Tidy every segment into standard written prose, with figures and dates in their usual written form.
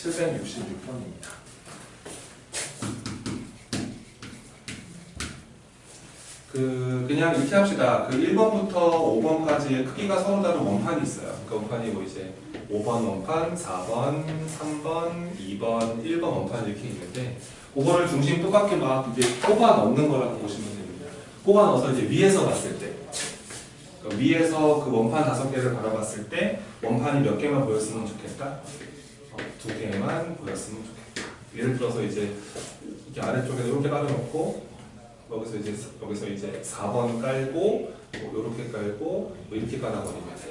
766번입니다. 그냥 이렇게 합시다. 그 1번부터 5번까지의 크기가 서로 다른 원판이 있어요. 그 원판이 뭐 이제 5번 원판, 4번, 3번, 2번, 1번 원판 이렇게 있는데 그거를 중심 똑같게 막 이제 꼽아 넣는 거라고 보시면 됩니다. 꼽아 넣어서 이제 위에서 봤을 때 그러니까 위에서 그 원판 5개를 바라봤을 때 원판이 몇 개만 보였으면 좋겠다? 2개만 보였으면 좋겠다. 예를 들어서 이제 이렇게 아래쪽에 이렇게 깔아놓고 여기서 이제 4번 깔고 이렇게 깔고 이렇게 깔아버리면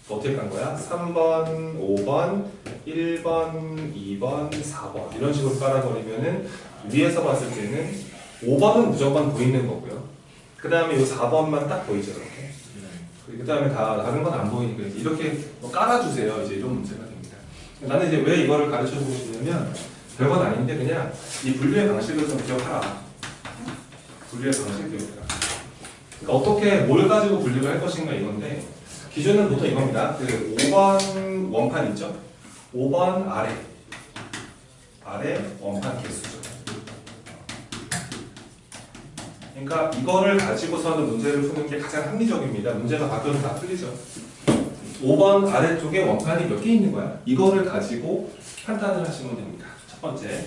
어떻게 깐 거야? 3번, 5번, 1번, 2번, 4번 이런 식으로 깔아버리면은 위에서 봤을 때는 5번은 무조건 보이는 거고요. 그 다음에 이 4번만 딱 보이죠, 이렇게. 그 다음에 다른 건 안 보이니까 이렇게 깔아주세요. 이제 이런 문제가 됩니다. 나는 이제 왜 이거를 가르쳐 주고 싶냐면 별건 아닌데 그냥 이 분류의 방식을 좀 기억하라. 분류의 방식 기억해라. 그러니까 어떻게 뭘 가지고 분류를 할 것인가 이건데 기준은 보통 이겁니다. 그 5번 원판 있죠? 5번 아래 원판 개수죠. 그러니까 이거를 가지고서는 문제를 푸는 게 가장 합리적입니다. 문제가 바뀌어도 다 틀리죠. 5번 아래쪽에 원판이 몇 개 있는 거야? 이거를 가지고 판단을 하시면 됩니다. 첫 번째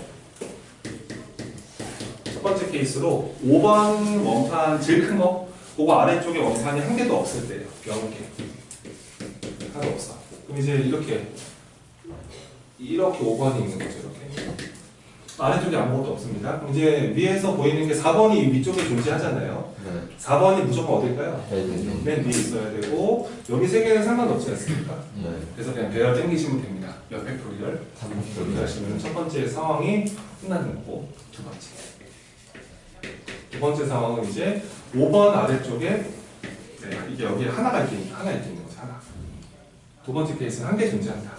케이스로 5번 원판 제일 큰 거, 그거 아래쪽에 원판이 한 개도 없을 때예요. 0개. 하나도 없어. 그럼 이제 이렇게 5번이 있는 거죠. 이렇게. 아래쪽에 아무것도 없습니다. 그럼 이제 위에서 보이는 게 4번이 위쪽에 존재하잖아요. 네. 4번이 무조건 어딜까요? 네. 맨 위에 있어야 되고 여기 세 개는 상관없지 않습니까? 네. 그래서 그냥 배열 땡기시면 됩니다. 몇 팩토리얼 하시면 첫 번째 상황이 끝나는 거고 두 번째 상황은 이제 5번 아래쪽에 이게 여기 하나 이렇게 있는 거죠. 하나. 두 번째 케이스는 한 개 존재한다.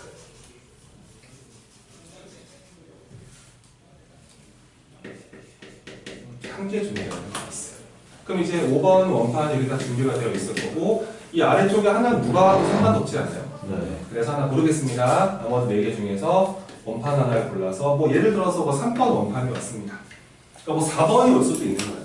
한 개 존재하는 케이스. 그럼 이제 5번 원판이 여기다 준비가 되어 있을 거고 이 아래쪽에 하나는 누가 와도 상관없지 않아요? 네. 그래서 하나 고르겠습니다. 나머지 4개 중에서 원판 하나를 골라서 뭐 예를 들어서 뭐 3번 원판이 왔습니다. 그러니까 뭐 4번이 올 수도 있는 거예요.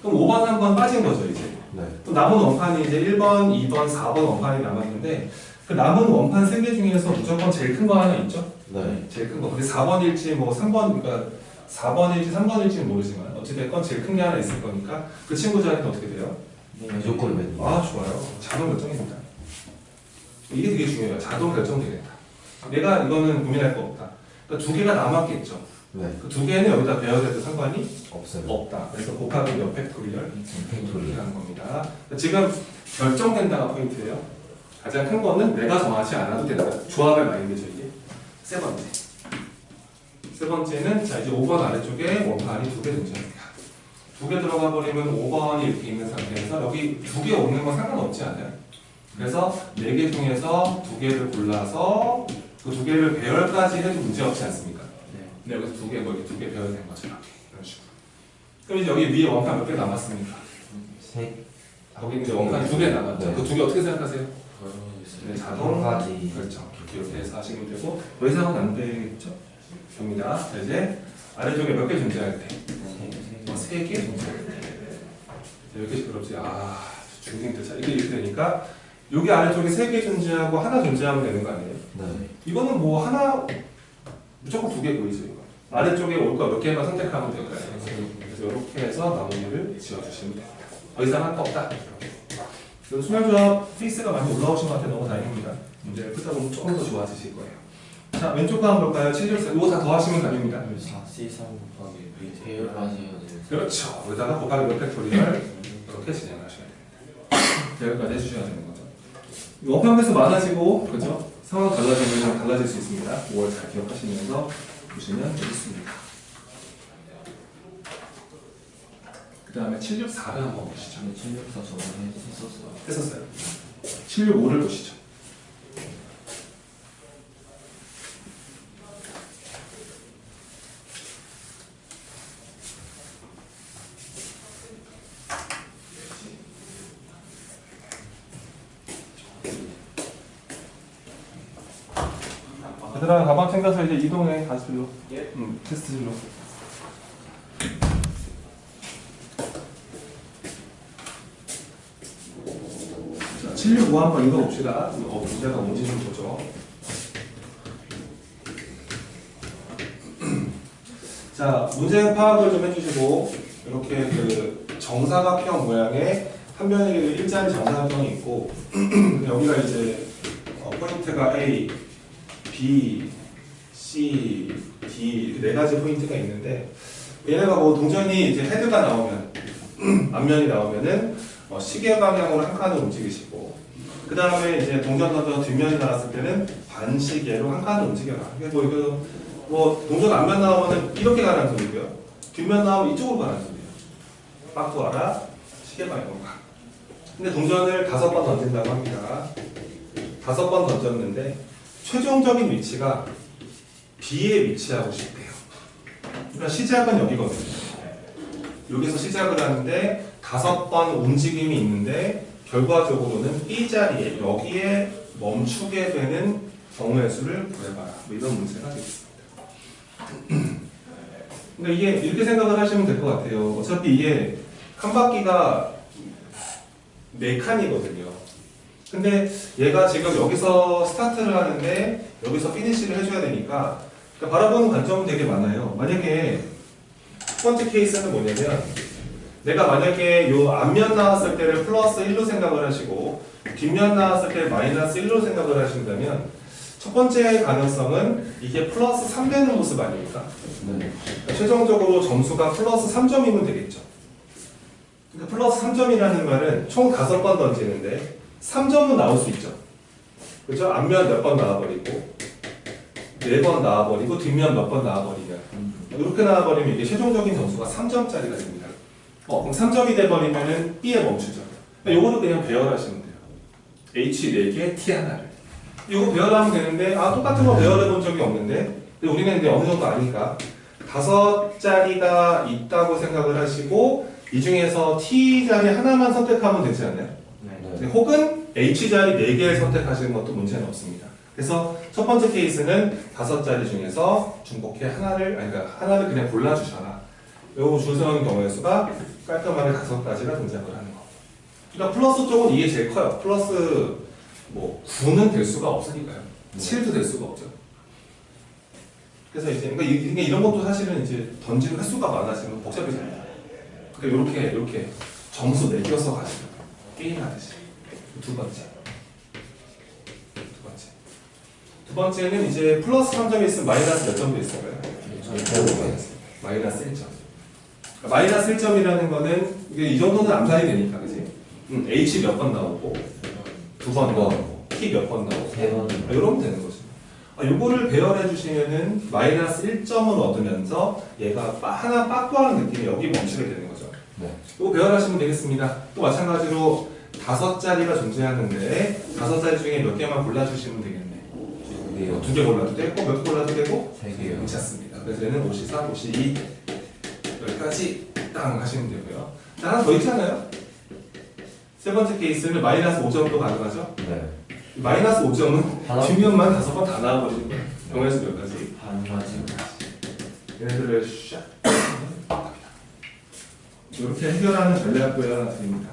그럼 5번 한 번 빠진 거죠 이제. 네. 또 남은 원판이 이제 1번, 2번, 4번 원판이 남았는데 그 남은 원판 3개 중에서 무조건 제일 큰 거 하나 있죠? 네. 제일 큰 거. 근데 4번일지 뭐 3번, 그러니까 4번일지 3번일지는 모르지만 어찌됐건 제일 큰 게 하나 있을 거니까 그 친구 자리는 어떻게 돼요? 무조건 맨. 아 좋아요. 자동 결정입니다. 이게 되게 중요해요. 자동 결정되겠다. 내가 이거는 고민할 거 없다. 그러니까 2개가 남았겠죠. 네. 그 2개는 여기다 배열해도 상관이 없어요. 없다. 그래서 곱하기 몇 팩토리얼? 팩토리얼. 하는 겁니다. 지금 결정된다가 포인트예요. 가장 큰 거는 내가 정하지 않아도 된다. 조합의 마인드죠 이게. 세 번째는 자 이제 5번 아래쪽에 원판이 2개 존재합니다. 2개 들어가 버리면 5번이 이렇게 있는 상태에서 여기 2개 오는 건 상관없지 않아요. 그래서 4개 중에서 2개를 골라서 그 2개를 배열까지 해도 문제 없지 않습니까? 네. 여기서 2개 뭐 이렇게 2개 배열된 거죠. 이런 식으로. 그럼 이제 여기 위에 원판 몇 개 남았습니까? 셋. 거기 이제 원판이 2개 남았죠. 네. 그 2개 어떻게 생각하세요? 네, 자동 가지. 그렇죠. 이렇게 해서 하시면 되고 더 이상은 안 되겠죠? 됩니다. 자, 이제 아래쪽에 몇 개 존재할 때? 3개 존재할 때. 이렇게 시끄럽지. 중딩들 자 이렇게 되니까 여기 아래쪽에 3개 존재하고 하나 존재하면 되는 거 아니에요? 네. 이거는 뭐 하나 무조건 2개 보이죠 이거. 아래쪽에 올 거 몇 개만 선택하면 될까요? 그래서 이렇게 해서 마무리를 지어주시면 됩니다. 더 이상 할 거 없다. 그리고 수멸조합 페이스가 많이 올라오신 것 같아요. 너무 다행입니다. 문제를 풀다 보면 조금 더 좋아지실 거예요. 자 왼쪽 거 한번 볼까요? 764 이거 다 더하시면 답입니다. 4C3 곱하기 배열까지 그렇죠. 여기다가 곱하기 몇 팩토리얼 이렇게 진행하셔야 됩니다. 배열까지 해주셔야 되는 거죠. 원판에서 많아지고 그죠? 상황 달라지면 달라질 수 있습니다. 5월 잘 기억하시면서 보시면 되겠습니다. 그 다음에 764를 한번 보시죠. 764 저번에 했었어요. 했었어요. 765를 보시죠. 얘들아 가방 챙겨서 이제 이동해 다시로. 예. 테스트실로. 자, 765 한번 읽어봅시다. 문제가 뭔지 좀 보죠. 자, 문제 파악을 좀 해주시고 이렇게 그 정사각형 모양의 한 변에 일자리 정사각형이 있고 여기가 이제 포인트가 A, B, C, D 네 가지 포인트가 있는데 얘네가 뭐 동전이 이제 헤드가 나오면 앞면이 나오면은 시계 방향으로 한 칸을 움직이시고 그 다음에 이제 동전 던져 뒷면이 나왔을 때는 반시계로 한 칸을 움직여라. 뭐 이거 뭐 동전 앞면 나오면은 이렇게 가라는 소리고요. 뒷면 나오면 이쪽으로 가라는 소리예요. 바꾸어라. 시계 방향으로 가. 근데 동전을 5번 던진다고 합니다. 5번 던졌는데 최종적인 위치가 B에 위치하고 싶대요. 그러니까 시작은 여기거든요. 여기서 시작을 하는데 5번 움직임이 있는데 결과적으로는 B 자리에 여기에 멈추게 되는 경우의 수를 구해봐라. 뭐 이런 문제가 되겠습니다. 그러니까 이게 이렇게 생각을 하시면 될 것 같아요. 어차피 이게 칸바퀴가 4칸이거든요. 근데 얘가 지금 여기서 스타트를 하는데 여기서 피니시를 해줘야 되니까 그러니까 바라보는 관점은 되게 많아요. 만약에 첫 번째 케이스는 뭐냐면 내가 만약에 요 앞면 나왔을 때를 플러스 1로 생각을 하시고 뒷면 나왔을 때 마이너스 1로 생각을 하신다면 첫 번째 가능성은 이게 플러스 3 되는 모습 아닙니까? 네. 그러니까 최종적으로 점수가 플러스 3점이면 되겠죠. 그러니까 플러스 3점이라는 말은 총 5번 던지는데 3점은 나올 수 있죠. 그죠? 앞면 몇 번 나와버리고 4번 나와버리고 뒷면 몇 번 나와버리면 이렇게 나와버리면 이게 최종적인 점수가 3점짜리가 됩니다. 그럼 3점이 돼버리면은 B에 멈추죠. 요거를 그냥 배열하시면 돼요. H 4개, T 하나를. 이거 배열하면 되는데 똑같은 거 배열해 본 적이 없는데 근데 우리는 이제 어느 정도 아니까 5자리가 있다고 생각을 하시고 이 중에서 T 자리 하나만 선택하면 되지 않나요? 네. 혹은 H자리 4개를 선택하시는 것도 문제는 없습니다. 그래서 첫 번째 케이스는 5자리 중에서 중복해 그러니까 하나를 그냥 골라주셔라. 요 줄 세우는 경우의 수가 깔끔하게 5가지가 등장을 하는 거. 그러니까 플러스 쪽은 이게 제일 커요. 플러스 뭐 9는 될 수가 없으니까요. 7도 될 수가 없죠. 그래서 이제 그러니까 이런 것도 사실은 이제 던지는 횟수가 많아지면 복잡해집니다. 그러니까 이렇게 점수 매겨서 가시는 거예요. 게임하듯이. 두 번째는 이제 플러스 3점이 있으면 마이너스 몇 점도 있을까요? 마이너스 1점. 그러니까 마이너스 1점이라는 거는 이게 이 정도는 암산이 되니까, 그지? H 몇 번 나오고, 2번 나오고, T 몇 번 나오고, 3번. 이러면 되는 거죠. 요거를 배열해 주시면은 마이너스 1점을 얻으면서 얘가 하나 빠꾸하는 느낌이 여기 멈추게 되는 거죠. 네. 요거 배열하시면 되겠습니다. 또 마찬가지로 5자리가 존재하는데 5자리 중에 몇 개만 골라주시면 되겠네. 2개 골라도 되고 몇 개 골라도 되고 3개요. 괜찮습니다. 그래서 얘는 54, 52 여기까지 땅 하시면 되고요. 자, 하나 더 있잖아요. 세 번째 케이스는 마이너스 5점도 가능하죠. 네. 마이너스 5점은 하나? 뒷면만 5번 다 나와버리는 거예요. 경우에서 몇 가지? 반 가지. 얘네들을 샥 이렇게 해결하는 전략을 하나 드립니다.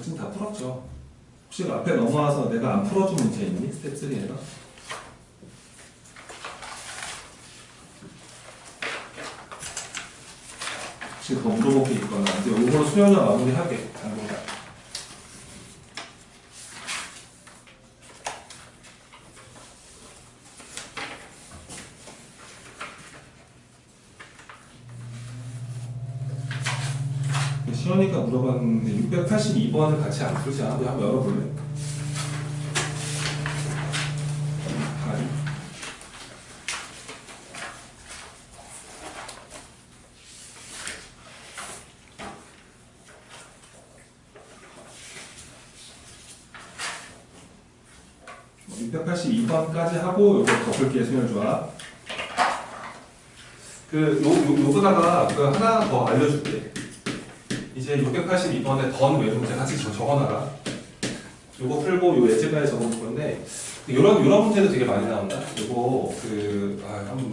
지금 다 풀었죠. 혹시 앞에 넘어와서 내가 안 풀어준 문제 있니? 스텝 3에서? 혹시 더 물어볼 게 있거나 이제 이걸로 수련을 마무리하게 당분간. 시연이가 물어봤는데 682번을 같이 안 풀지 않아? 한번 열어볼래? 아니. 뭐 682번까지 하고 요거 덮을게요, 수연조합. 요거다가 하나 더 알려줄게. 이제 682번에 던 외 문제 같이 적어놔라. 요거 풀고 요 예제가에 적어놓을 건데 요런 문제도 되게 많이 나온다. 요거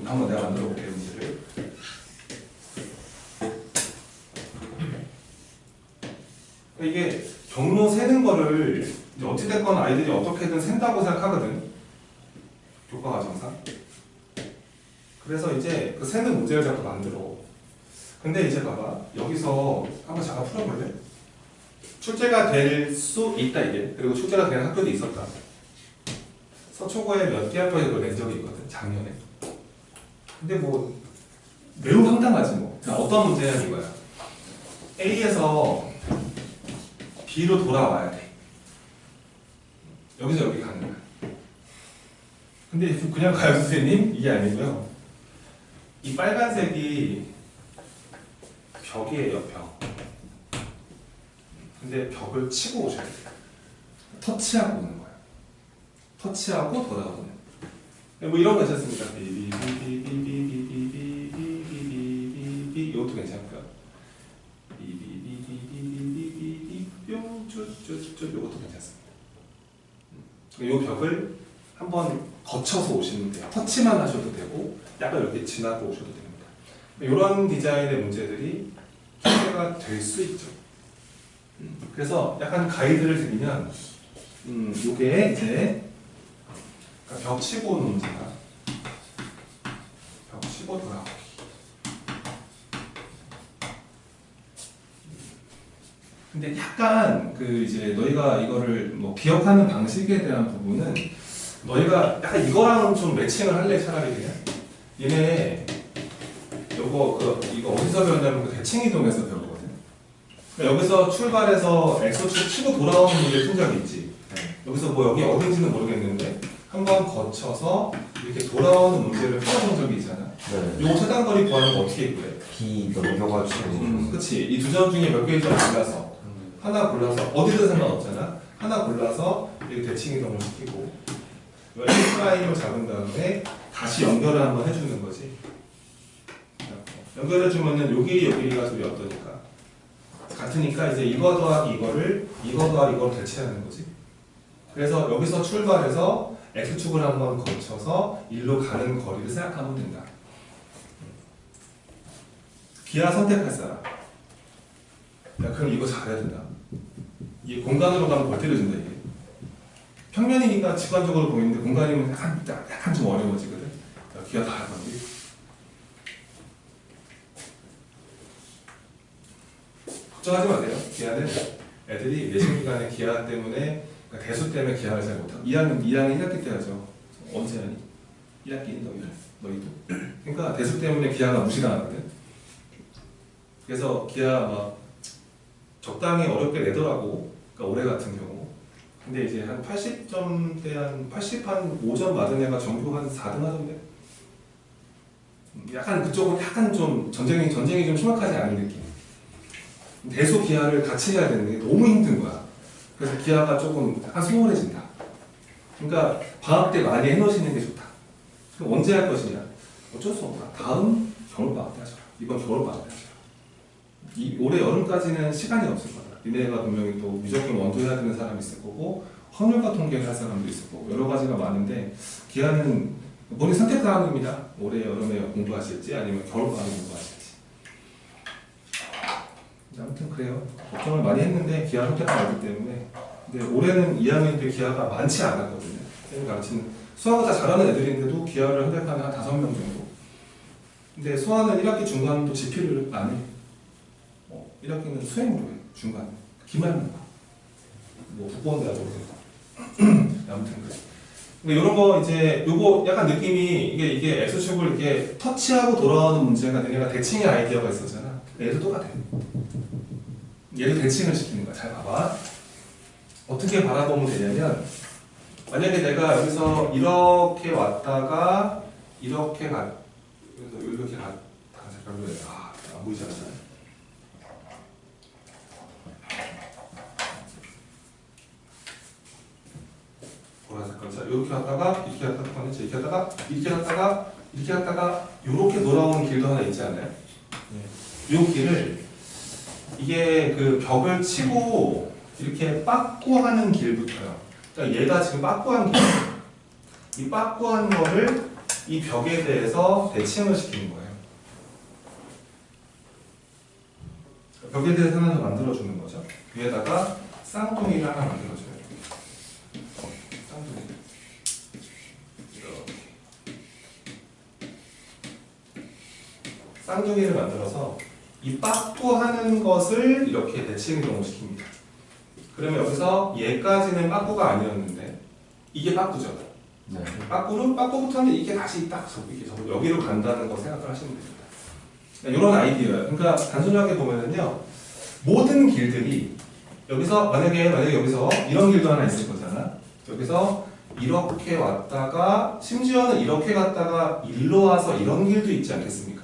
한번 내가 만들어 볼게요 문제를. 이게 경로 세는 거를 이제 어찌됐건 아이들이 어떻게든 센다고 생각하거든. 교과 과정상. 그래서 이제 그 세는 문제를 자꾸 만들어. 근데 이제 봐봐. 여기서 한번 잠깐 풀어볼래? 출제가 될 수 있다 이게. 그리고 출제가 되는 학교도 있었다. 서초고에 몇 개 학교에 그걸 낸 적이 있거든. 작년에. 근데 뭐 매우 황당하지 뭐. 자, 어떤 문제냐는 이거야. A에서 B로 돌아와야 돼. 여기서 여기 가는 거야. 근데 그냥 가요 선생님? 이게 아니고요. 이 빨간색이 벽이에요, 벽. 근데 벽을 치고 오셔야 돼요. 터치하고 오는 거야. 터치하고 돌아오는. 뭐 이런 거 있었습니다. 비비비비비비비비비비비비 이것도 괜찮고요. 비비비비비비비비 뿅 쭈쭈쭈 이것도 괜찮습니다. 이 벽을 한번 거쳐서 오시면 돼요. 터치만 하셔도 되고 약간 이렇게 지나고 오셔도 됩니다. 이런 디자인의 문제들이 출제가 될 수 있죠. 그래서 약간 가이드를 드리면 요게 이제 그러니까 벽 치고 오는 문제가 벽 치고 돌아오기. 근데 약간 그 이제 너희가 이거를 뭐 기억하는 방식에 대한 부분은 너희가 약간 이거랑 좀 매칭을 할래 차라리 그냥. 얘네 이거 어디서 배웠냐면 그 대칭이동에서 배우거든. 그러니까 여기서 출발해서 X축 치고 돌아오는 문제 푼 적이 있지. 여기서 뭐 여기 어딘지는 모르겠는데 한번 거쳐서 이렇게 돌아오는 문제를 풀어본 적이 있잖아. 네. 요거 차단거리 구하는 거 어떻게 구해? B 넘겨가지고. 그치. 이 두 점 중에 몇 개인지 골라서 하나 골라서 어디든 상관없잖아. 하나 골라서 이렇게 대칭이동을 시키고 X'을 잡은 다음에 다시 연결을 한번 해주는 거지. 연결해주면은 요 길이 요 길이가 둘이 어떠니까 같으니까 이제 이거 더하기 이거를 이거 더하기 이걸 대체하는 거지. 그래서 여기서 출발해서 X축을 한번 거쳐서 일로 가는 거리를 생각하면 된다. 기하 선택할 사람. 야, 그럼 이거 잘해야 된다. 이게 공간으로 가면 골 때려준다 이게. 평면이니까 직관적으로 보이는데 공간이면 약간 좀 어려워지거든. 야, 기하 다 할 건데. 걱정하지 마세요. 기하는 애들이 내신 기간에 기하 때문에 그러니까 대수 때문에 기하를 잘 못하고 2학년 1학기 때 하죠. 언제 하니? 1학기인 너희도. 그러니까 대수 때문에 기하가 무시당하거든. 그래서 기하 막 적당히 어렵게 내더라고. 그러니까 올해 같은 경우. 근데 이제 한 80점대 한 85점 맞은 애가 전교 한 4등 하던데. 약간 그쪽은 약간 좀 전쟁이 좀 심각하지 않은 느낌. 대수 기하를 같이 해야 되는 게 너무 힘든 거야. 그래서 기하가 조금 약간 소홀해진다. 그러니까 방학 때 많이 해놓으시는 게 좋다. 그럼 언제 할 것이냐? 어쩔 수 없다. 다음 겨울방학 때 하자. 이번 겨울방학 때 하자. 올해 여름까지는 시간이 없을 거다. 니네가 분명히 또 무조건 원조해야 되는 사람이 있을 거고 확률과 통계를 할 사람도 있을 거고 여러 가지가 많은데 기하는 본인 선택 사항입니다. 올해 여름에 공부하실지 아니면 겨울방학에 공부하실지. 아무튼 그래요. 걱정을 많이 했는데 기하 선택을 알기 때문에. 근데 올해는 2학년들 기하가 많지 않았거든요. 선생님 가르치는 수학을 다 잘하는 애들인데도 기하를 선택하는 한 5명 정도. 근데 수학은 1학기 중간도 지필을 안 해. 1학기는 수행으로 해. 중간. 기말만 봐. 뭐 국어는 내가 모르겠고. 아무튼 그래. 근데 이런 거 이제 요거 약간 느낌이 이게 X축을 이렇게 터치하고 돌아오는 문제가 얘가 대칭의 아이디어가 있었잖아. 얘도 똑같아. 얘도 대칭을 시키는 거야. 잘 봐봐. 어떻게 바라보면 되냐면 만약에 내가 여기서 이렇게 왔다가 이렇게 그래서 이렇게 다른 색깔로 해. 안 보이지 않아요? 보라 색깔. 자, 이렇게 왔다가 이렇게 왔다가 이렇게 왔다가 이렇게 왔다가 이렇게 왔다가 이렇게 돌아오는 길도 하나 있지 않아요? 이 길을 이게 그 벽을 치고 이렇게 빠꾸하는 길부터요. 그러니까 얘가 지금 빠꾸한 길. 이 빠꾸한 거를 이 벽에 대해서 대칭을 시키는 거예요. 벽에 대해서 하나 만들어주는 거죠. 위에다가 쌍둥이를 하나 만들어줘요. 쌍둥이. 이렇게. 쌍둥이를 만들어서 이 빠꾸하는 것을 이렇게 대칭 이동시킵니다. 그러면 여기서 얘까지는 빠꾸가 아니었는데 이게 빠꾸죠. 네. 빠꾸부터는 이게 다시 딱 이렇게 여기로 간다는 거 생각을 하시면 됩니다. 이런 아이디어예요. 그러니까 단순하게 보면은요, 모든 길들이 여기서 만약에 여기서 이런 길도 하나 있을 거잖아. 여기서 이렇게 왔다가 심지어는 이렇게 갔다가 일로 와서 이런 길도 있지 않겠습니까?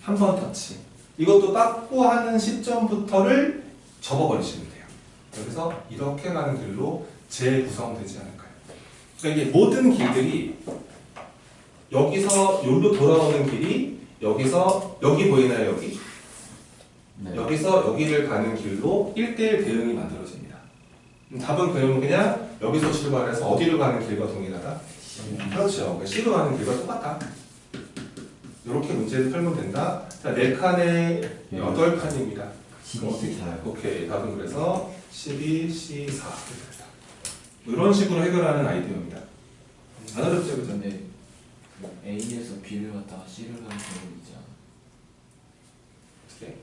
한 번 터치. 이것도 빠꾸하는 시점부터를 접어버리시면 돼요. 여기서 이렇게 가는 길로 재구성되지 않을까요? 그러니까 이게 모든 길들이 여기서 여기로 돌아오는 길이 여기서 여기 보이나요? 여기? 네. 여기서 여기를 가는 길로 1대1 대응이 만들어집니다. 답은 그냥 여기서 출발해서 어디로 가는 길과 동일하다? 그렇죠. C로 가는 길과 똑같다. 이렇게 문제를 풀면 된다. 자, 4칸에 8칸입니다. 12, 오케이. 답은 그래서 12, C4 이렇게 됐다. 이런 식으로 해결하는 아이디어입니다. 안 어렵죠, 그죠? 근데 그 A에서 B를 갔다가 C를 가는 경우 있지 않아? 어떻게?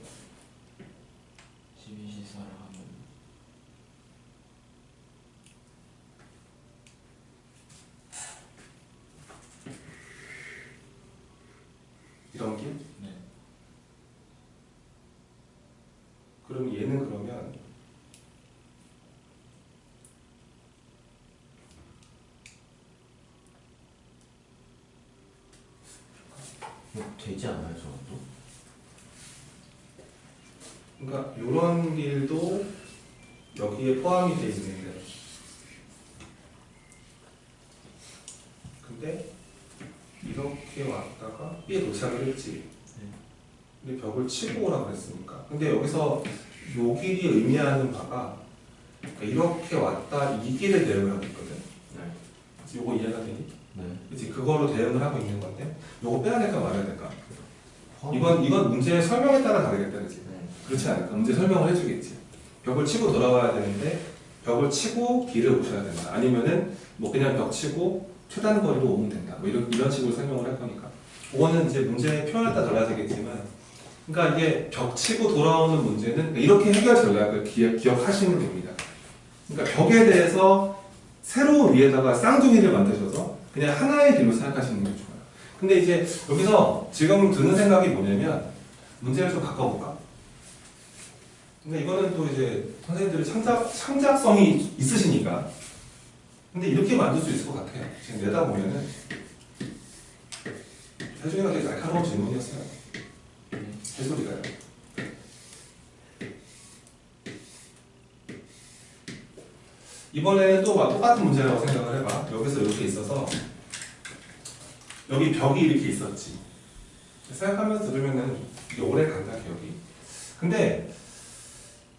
12C4를 하면 이런 길? 네. 그럼 얘는 그러면 되지 않아요, 저것도? 그러니까 이런 길도 여기에 포함이 되어 있는데 근데 이렇게 왔다가 B에 도착을 했지. 근데 벽을 치고 오라고 그랬으니까. 근데 여기서 요 길이 의미하는 바가 이렇게 왔다 이 길에 대응을 하고 있거든. 네. 요거 이해가 되니? 네. 그치? 그거로 대응을 하고 있는 건데 요거 빼야 될까 말아야 될까? 이건 문제 설명에 따라 다르겠다, 그치? 네. 그렇지 않을까? 문제 설명을 해주겠지. 벽을 치고 돌아와야 되는데 벽을 치고 길을 오셔야 된다. 아니면은 뭐 그냥 벽 치고 최단 거리로 오면 된다. 뭐 이런 식으로 설명을 할 거니까. 그거는 이제 문제의 표현에 따라 달라지겠지만, 그러니까 이게 벽 치고 돌아오는 문제는 이렇게 해결 전략을 기억하시면 됩니다. 그러니까 벽에 대해서 새로운 위에다가 쌍둥이를 만드셔서 그냥 하나의 길로 생각하시는 게 좋아요. 근데 이제 여기서 지금 드는 생각이 뭐냐면 문제를 좀 바꿔볼까? 근데 이거는 또 이제 선생님들이 창작성이 있으시니까. 근데 이렇게 만들 수 있을 것 같아요. 지금 내다보면은 혜준이가 되게 날카로운 질문이었어요. 해소리가요. 이번에는 또 똑같은 문제라고 생각을 해봐. 여기서 이렇게 있어서 여기 벽이 이렇게 있었지. 생각하면서 들으면은 이게 오래 간다, 기억이. 근데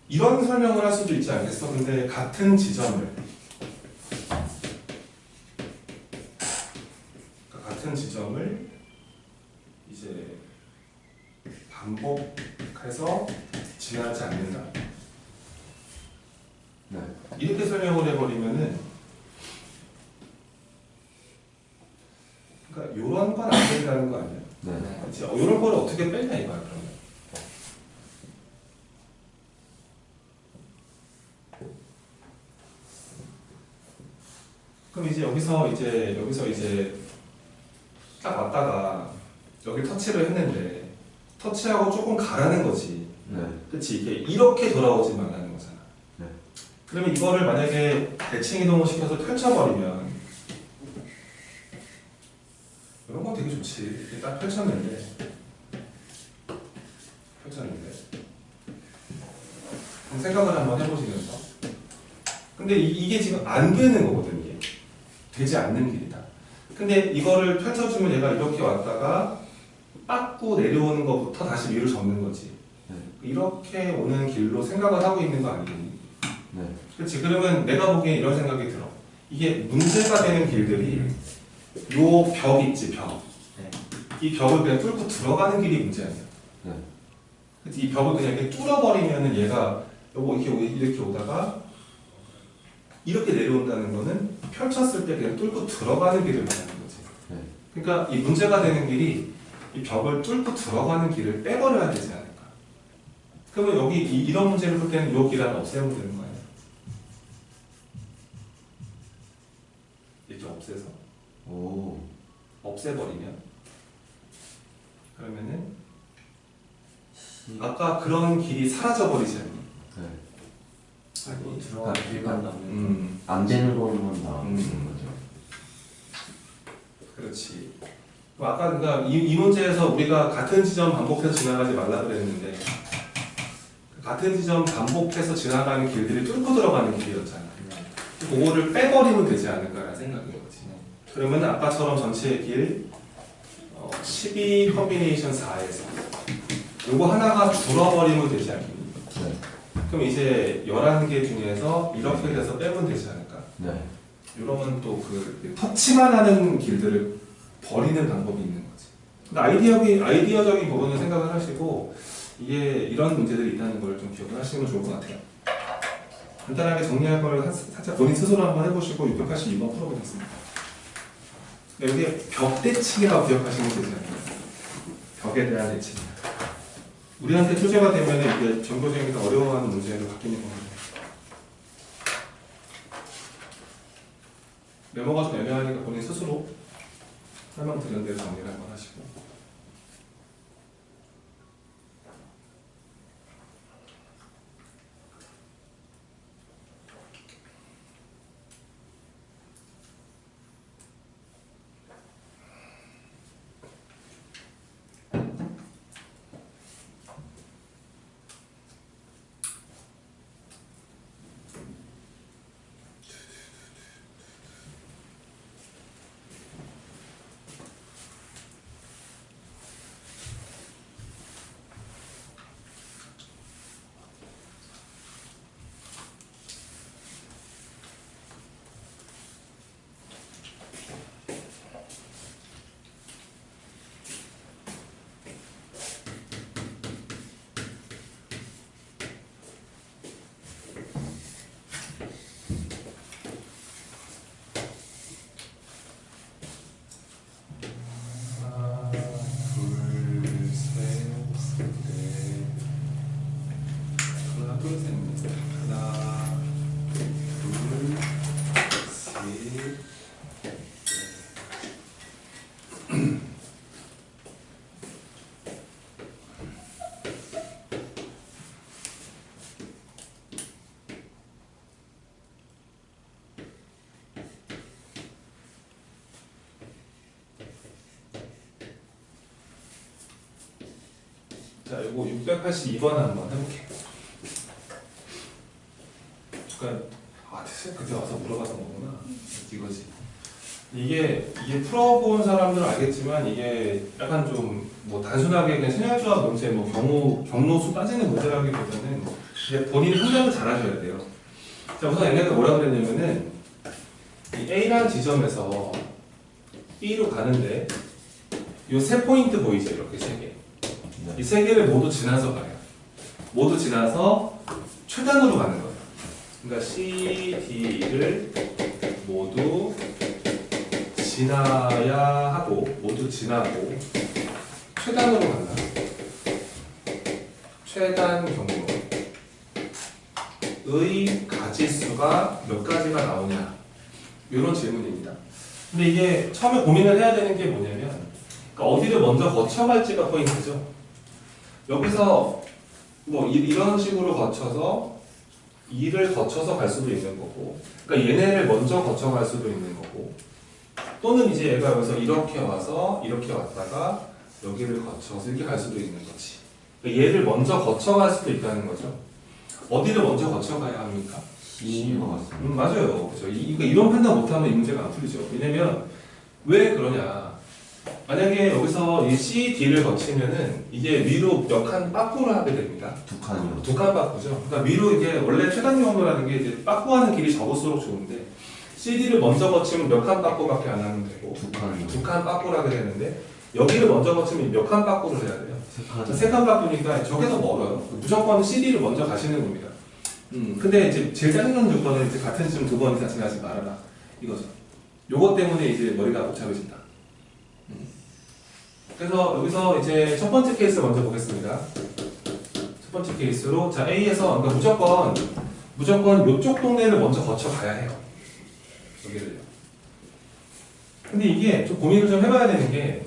이런 설명을 할 수도 있지 않겠어? 근데 같은 지점을 이제 반복해서 지나지 않는다. 네. 이렇게 설명을 해버리면은, 그러니까 이런 건 안 된다는 거 아니야? 네. 그렇지? 이런 거를 어떻게 빼냐 이거야, 그러면. 그럼 이제 여기서 이제 딱 왔다가 여기 터치를 했는데 터치하고 조금 가라는 거지. 네. 그렇지? 이게 이렇게 돌아오지 말라는 거잖아. 네. 그러면 이거를 만약에 대칭 이동을 시켜서 펼쳐버리면 이런 건 되게 좋지. 이렇게 딱 펼쳤는데 그럼 생각을 한번 해보시면서 근데 이게 지금 안 되는 거거든. 이게 되지 않는 길이다. 근데 이거를 펼쳐주면 얘가 이렇게 왔다가 빠꾸 내려오는 것부터 다시 위로 접는 거지. 이렇게 오는 길로 생각을 하고 있는 거 아니겠니? 네. 그렇지. 그러면 내가 보기엔 이런 생각이 들어. 이게 문제가 되는 길들이 요 벽 있지, 벽. 네. 이 벽을 그냥 뚫고 들어가는 길이 문제 아니야. 네. 그치? 이 벽을 그냥 이렇게 뚫어버리면은 얘가 요거 이렇게 오다가 이렇게 내려온다는 거는 펼쳤을 때 그냥 뚫고 들어가는 길을 말하는 거지. 네. 그러니까 이 문제가 되는 길이 이 벽을 뚫고 들어가는 길을 빼버려야 되지 않을까. 그러면 여기 이런 문제를 풀 때는 요 길 하나 없애면 되는 거예요. 이렇게 없애서 오. 없애버리면 그러면은 시. 아까 그런 길이 사라져버리지 않니? 네. 아니 들어가 길만 남는 안 되는 것만 나오는 음. 거죠. 그렇지. 아까 그러니까 이 문제에서 우리가 같은 지점 반복해서 지나가지 말라 그랬는데 같은 지점 반복해서 지나가는 길들이 뚫고 들어가는 길이었잖아. 그거를 빼버리면 되지 않을까라는 생각인 거지. 그러면 아까처럼 전체의 길 12 컨비네이션 4에서 요거 하나가 줄어버리면 되지 않겠니? 네. 그럼 이제 11개 중에서 이렇게 돼서 빼면 되지 않을까? 네. 이러면 또 그 터치만 하는 길들을 버리는 방법이 있는 거지. 그러니까 아이디어적인 부분을 생각을 하시고 이게 이런 문제들이 있다는 걸 좀 기억을 하시면 좋을 것 같아요. 간단하게 정리할 걸 살짝 본인 스스로 한번 해보시고 682번 풀어보겠습니다. 여기 벽대칭이라고 기억하시면 되지 않나요? 벽에 대한 대칭. 우리한테 출제가 되면 이게 전교생이 더 어려워하는 문제로 바뀌는 겁니다. 메모가 좀 애매하니까 본인 스스로 설명드리는 대로 정리를 한번 하시고. 자, 이거 682번 한번 해볼게요. 그러니까 그때 와서 물어봤던 거구나. 이거지. 이게 풀어본 사람들은 알겠지만 이게 약간 좀 뭐 단순하게 그냥 생활조합 문제, 뭐 경로수 따지는 문제라기보다는 이제 본인이 판단을 잘 하셔야 돼요. 자, 우선 얘네가 뭐라 그랬냐면은 이 A라는 지점에서 B로 가는데 이 세 포인트 보이죠? 이렇게 세 개. 이 세 개를 모두 지나서 가요. 모두 지나서 최단으로 가는 거예요. 그러니까 C, D를 모두 지나야 하고, 모두 지나고 최단으로 간다. 최단 경로의 가지수가 몇 가지가 나오냐, 이런 질문입니다. 근데 이게 처음에 고민을 해야 되는 게 뭐냐면, 그러니까 어디를 먼저 거쳐갈지가 포인트죠. 여기서 뭐 이런 식으로 거쳐서 2를 거쳐서 갈 수도 있는 거고, 그러니까 얘네를 먼저 거쳐갈 수도 있는 거고, 또는 이제 얘가 여기서 이렇게 와서 이렇게 왔다가 여기를 거쳐서 이렇게 갈 수도 있는 거지. 그러니까 얘를 먼저 거쳐갈 수도 있다는 거죠. 어디를 먼저 거쳐가야 합니까? C인 것 같습니다. 맞아요. 그렇죠. 이런 판단 못하면 이 문제가 안 풀리죠. 왜냐면 왜 그러냐? 만약에 여기서 이 C, D를 거치면은 이게 위로 몇 칸 빠꾸를 하게 됩니다. 두 칸이요. 두 칸 빠꾸죠. 그러니까 위로 이게 원래 최단 경로라는 게 이제 빠꾸하는 길이 적을수록 좋은데 CD를 먼저 거치면 몇 칸 빠꾸밖에 안 하면 되고 두 칸이요. 두 칸 빠꾸를 하게 되는데 여기를 먼저 거치면 몇 칸 빠꾸를 해야 돼요. 세 칸. 세 칸 바꾸니까 저게서 멀어요. 무조건 CD를 먼저 가시는 겁니다. 근데 이제 제일 짜증나는 조건은 이제 같은 지점 두 번 이상 지나지 말아라. 이거죠. 요것 때문에 이제 머리가 복잡해진다. 그래서 여기서 이제 첫 번째 케이스 먼저 보겠습니다. 첫 번째 케이스로 자 A에서 그러니까 무조건 이쪽 동네를 먼저 거쳐 가야 해요. 여기를요. 근데 이게 좀 고민을 좀 해봐야 되는 게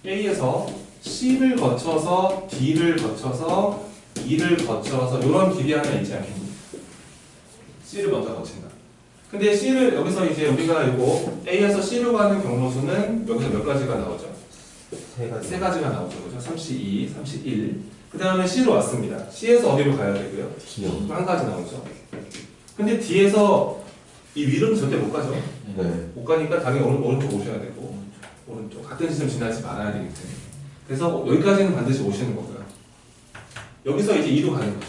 A에서 C를 거쳐서 D를 거쳐서 E를 거쳐서 이런 길이 하나 있지 않겠니? C를 먼저 거친다. 근데 C를 여기서 이제 우리가 이거 A에서 C로 가는 경로수는 여기서 몇 가지가 나오죠? 세 가지. 세 가지가 나오죠. 그죠? 32, 31. 그 다음에 C로 왔습니다. C에서 어디로 가야 되고요? D요. 한 가지 나오죠. 근데 D에서 이 위로는 절대 못 가죠. 네. 못 가니까 당연히 오른쪽 오셔야 되고 오른쪽 같은 지점 지나지 말아야 되기 때문에 그래서 여기까지는 반드시 오시는 거고요. 여기서 이제 2로 가는 거죠.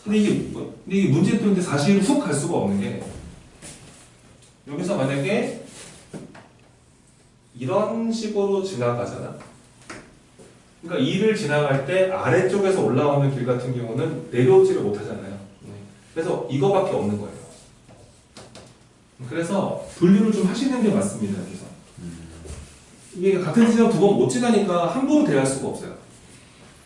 근데 이게 문제는 또 근데 사실 훅 갈 수가 없는 게 여기서 만약에 이런 식으로 지나가잖아. 그러니까 2를 지나갈 때 아래쪽에서 올라오는 길 같은 경우는 내려오지를 못하잖아요. 그래서 이거밖에 없는 거예요. 그래서 분류를 좀 하시는 게 맞습니다. 여기서 이게 같은 지점 두 번 못 지나니까 함부로 대할 수가 없어요.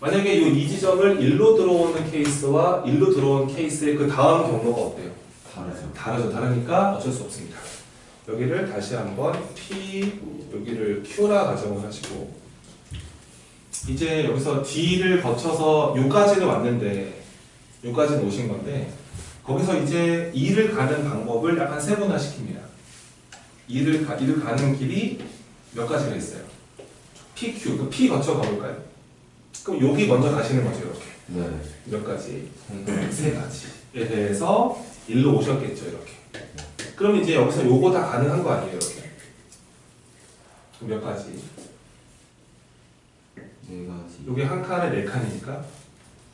만약에 이 지점을 1로 들어오는 케이스와 1로 들어온 케이스의 그 다음 경로가 어때요? 다르죠. 다르죠. 다르니까 어쩔 수 없습니다. 여기를 다시 한번 P, 여기를 Q라 가정을 하시고 이제 여기서 D를 거쳐서 요까지는 왔는데 요까지는 오신 건데 거기서 이제 E를 가는 방법을 약간 세분화시킵니다. E를 가는 길이 몇 가지가 있어요. PQ, 그 P 거쳐 가볼까요? 그럼 여기 먼저 가시는 거죠, 이렇게. 네. 몇 가지? 세 가지에 대해서 일로 오셨겠죠, 이렇게. 그럼 이제 여기서 요거 다 가능한 거 아니에요, 이렇게. 그럼 몇 가지? 네 가지. 요게 한 칸에 네 칸이니까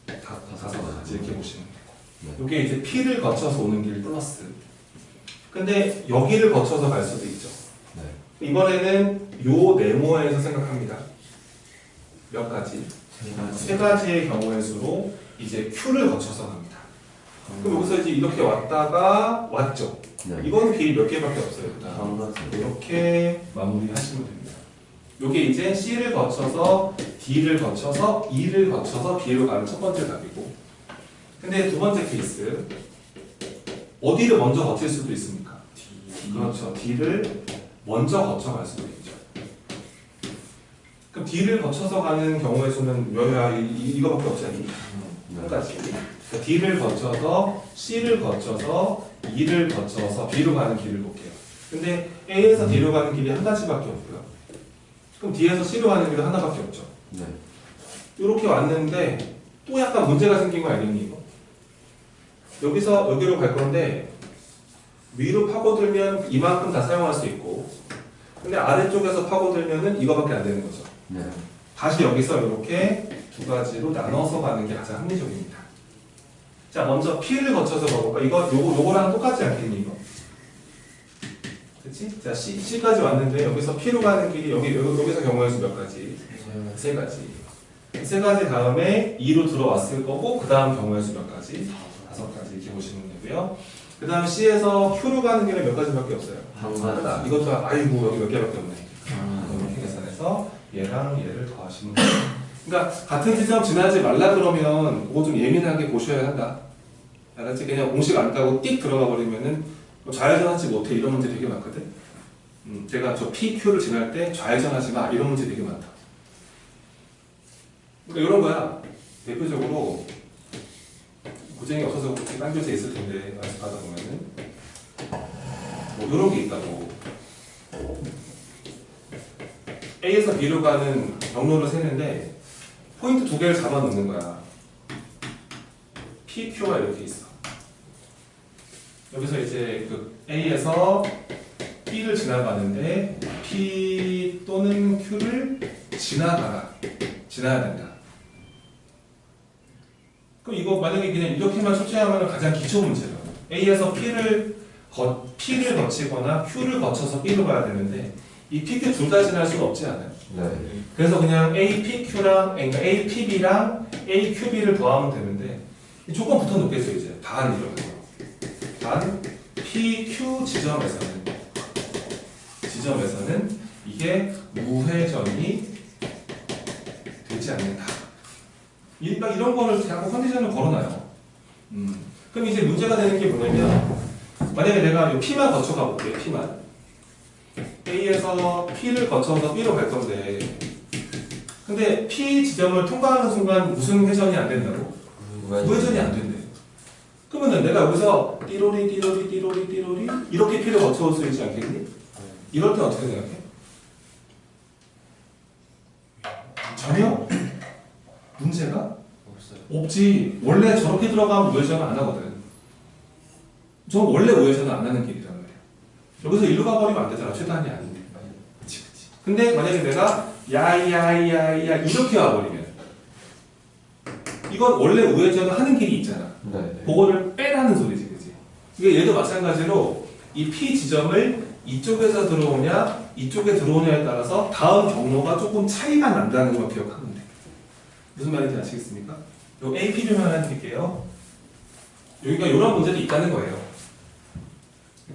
다섯 가지 이렇게 보시면 돼요. 요게 이제 P를 거쳐서 오는 길 플러스. 근데 여기를 거쳐서 갈 수도 있죠. 네. 이번에는 요 네모에서 생각합니다. 몇 가지? 세 가지. 세 가지의 경우의 수로 이제 Q를 거쳐서 갑니다. 그럼 여기서 이제 이렇게 왔다가 왔죠. 네. 이건 길이 몇 개밖에 없어요. 한 가지. 이렇게 마무리하시면 됩니다. 이게 이제 C를 거쳐서 D를 거쳐서 E를 거쳐서 B로 가는 첫 번째 답이고, 근데 두 번째 케이스 어디를 먼저 거칠 수도 있습니까? 그렇죠. D를 먼저 거쳐갈 수도 있죠. 그럼 D를 거쳐서 가는 경우의 수는 몇이야? 이거밖에 없지 않니? 한 가지. 그러니까 D를 거쳐서 C를 거쳐서 E를 거쳐서 B로 가는 길을 볼게요. 근데 A에서 D로 가는 길이 한 가지밖에 없고요. 그럼 D에서 C로 가는 길은 하나밖에 없죠. 네. 이렇게 왔는데 또 약간 문제가 생긴 거 아니니 이거? 여기서 여기로 갈 건데 위로 파고들면 이만큼 다 사용할 수 있고, 근데 아래쪽에서 파고들면은 이거밖에 안 되는 거죠. 네. 다시 여기서 이렇게 두 가지로 나눠서 가는 게 가장 합리적입니다. 자, 먼저 P를 거쳐서 가볼까? 요거랑 똑같지 않겠니, 이거? 그치? 자, C까지 왔는데, 여기서 P로 가는 길이, 여기서 경우의 수 몇 가지? 세 가지. 세 가지 다음에 2로 들어왔을 거고, 그 다음 경우의 수 몇 가지? 다섯 가지. 이렇게 보시면 되고요. 그 다음 C에서 Q로 가는 길은 몇 가지밖에 없어요. 한 가지. 이것도, 아이고, 여기 몇 개밖에 없네. 아, 이렇게 계산해서 얘랑 얘를 더하시면 돼요. 그러니까 같은 지점 지나지 말라 그러면 그거 좀 예민하게 보셔야 한다. 알았지? 그냥 공식 안 따고 띡 들어가 버리면은 좌회전하지 못해 이런 문제 되게 많거든. 제가 저 PQ를 지날 때 좌회전하지 마 이런 문제 되게 많다. 그러니까 이런 거야. 대표적으로 고생이 없어서 딴 교재 있을 텐데 연습하다 보면은 뭐 이런 게 있다고. A에서 B로 가는 경로를 세는데 포인트 두 개를 잡아 놓는 거야. P, Q가 이렇게 있어. 여기서 이제 그 A에서 B를 지나가는데 P 또는 Q를 지나야 된다. 그럼 이거 만약에 그냥 이렇게만 초치하면 가장 기초 문제예요. A에서 P를 거치거나 Q를 거쳐서 B로 가야 되는데 이 PQ 둘 다 지날 수는 없지 않아요? 네. 그래서 그냥 APQ랑 그러니까 APB랑 AQB를 더하면 되는데 이 조건 붙어 놓겠어요 이제 단 이러면서 단 PQ 지점에서는 이게 우회전이 되지 않는다. 이런 거를 자꾸 컨디션을 걸어놔요. 그럼 이제 문제가 되는 게 뭐냐면 만약에 내가 이 P만 거쳐가 볼게요. P만 A에서 P를 거쳐서 B로 갈 건데 근데 P 지점을 통과하는 순간 무슨 회전이 안 된다고? 우회전이 안 된대. 그러면 내가 여기서 띠로리 이렇게 P를 거쳐올 수 있지 않겠니? 이럴 때 어떻게 생각해? 전혀 문제가 없지. 원래 저렇게 들어가면 우회전을 안 하거든. 저 원래 우회전을 안 하는 길이란 말이야. 여기서 일로 가버리면 안 되잖아. 최단이 아닌데. 그치. 근데 만약에 내가 야야야야 이렇게 와버리면 이건 원래 우회전을 하는 길이 있잖아. 네. 그거를 빼라는 소리지, 그치? 이게 얘도 마찬가지로 이 P 지점을 이쪽에서 들어오냐, 이쪽에 들어오냐에 따라서 다음 경로가 조금 차이가 난다는 걸 기억하면 돼. 무슨 말인지 아시겠습니까? 요 AP 좀 하나 드릴게요. 여기가 이런 문제도 있다는 거예요.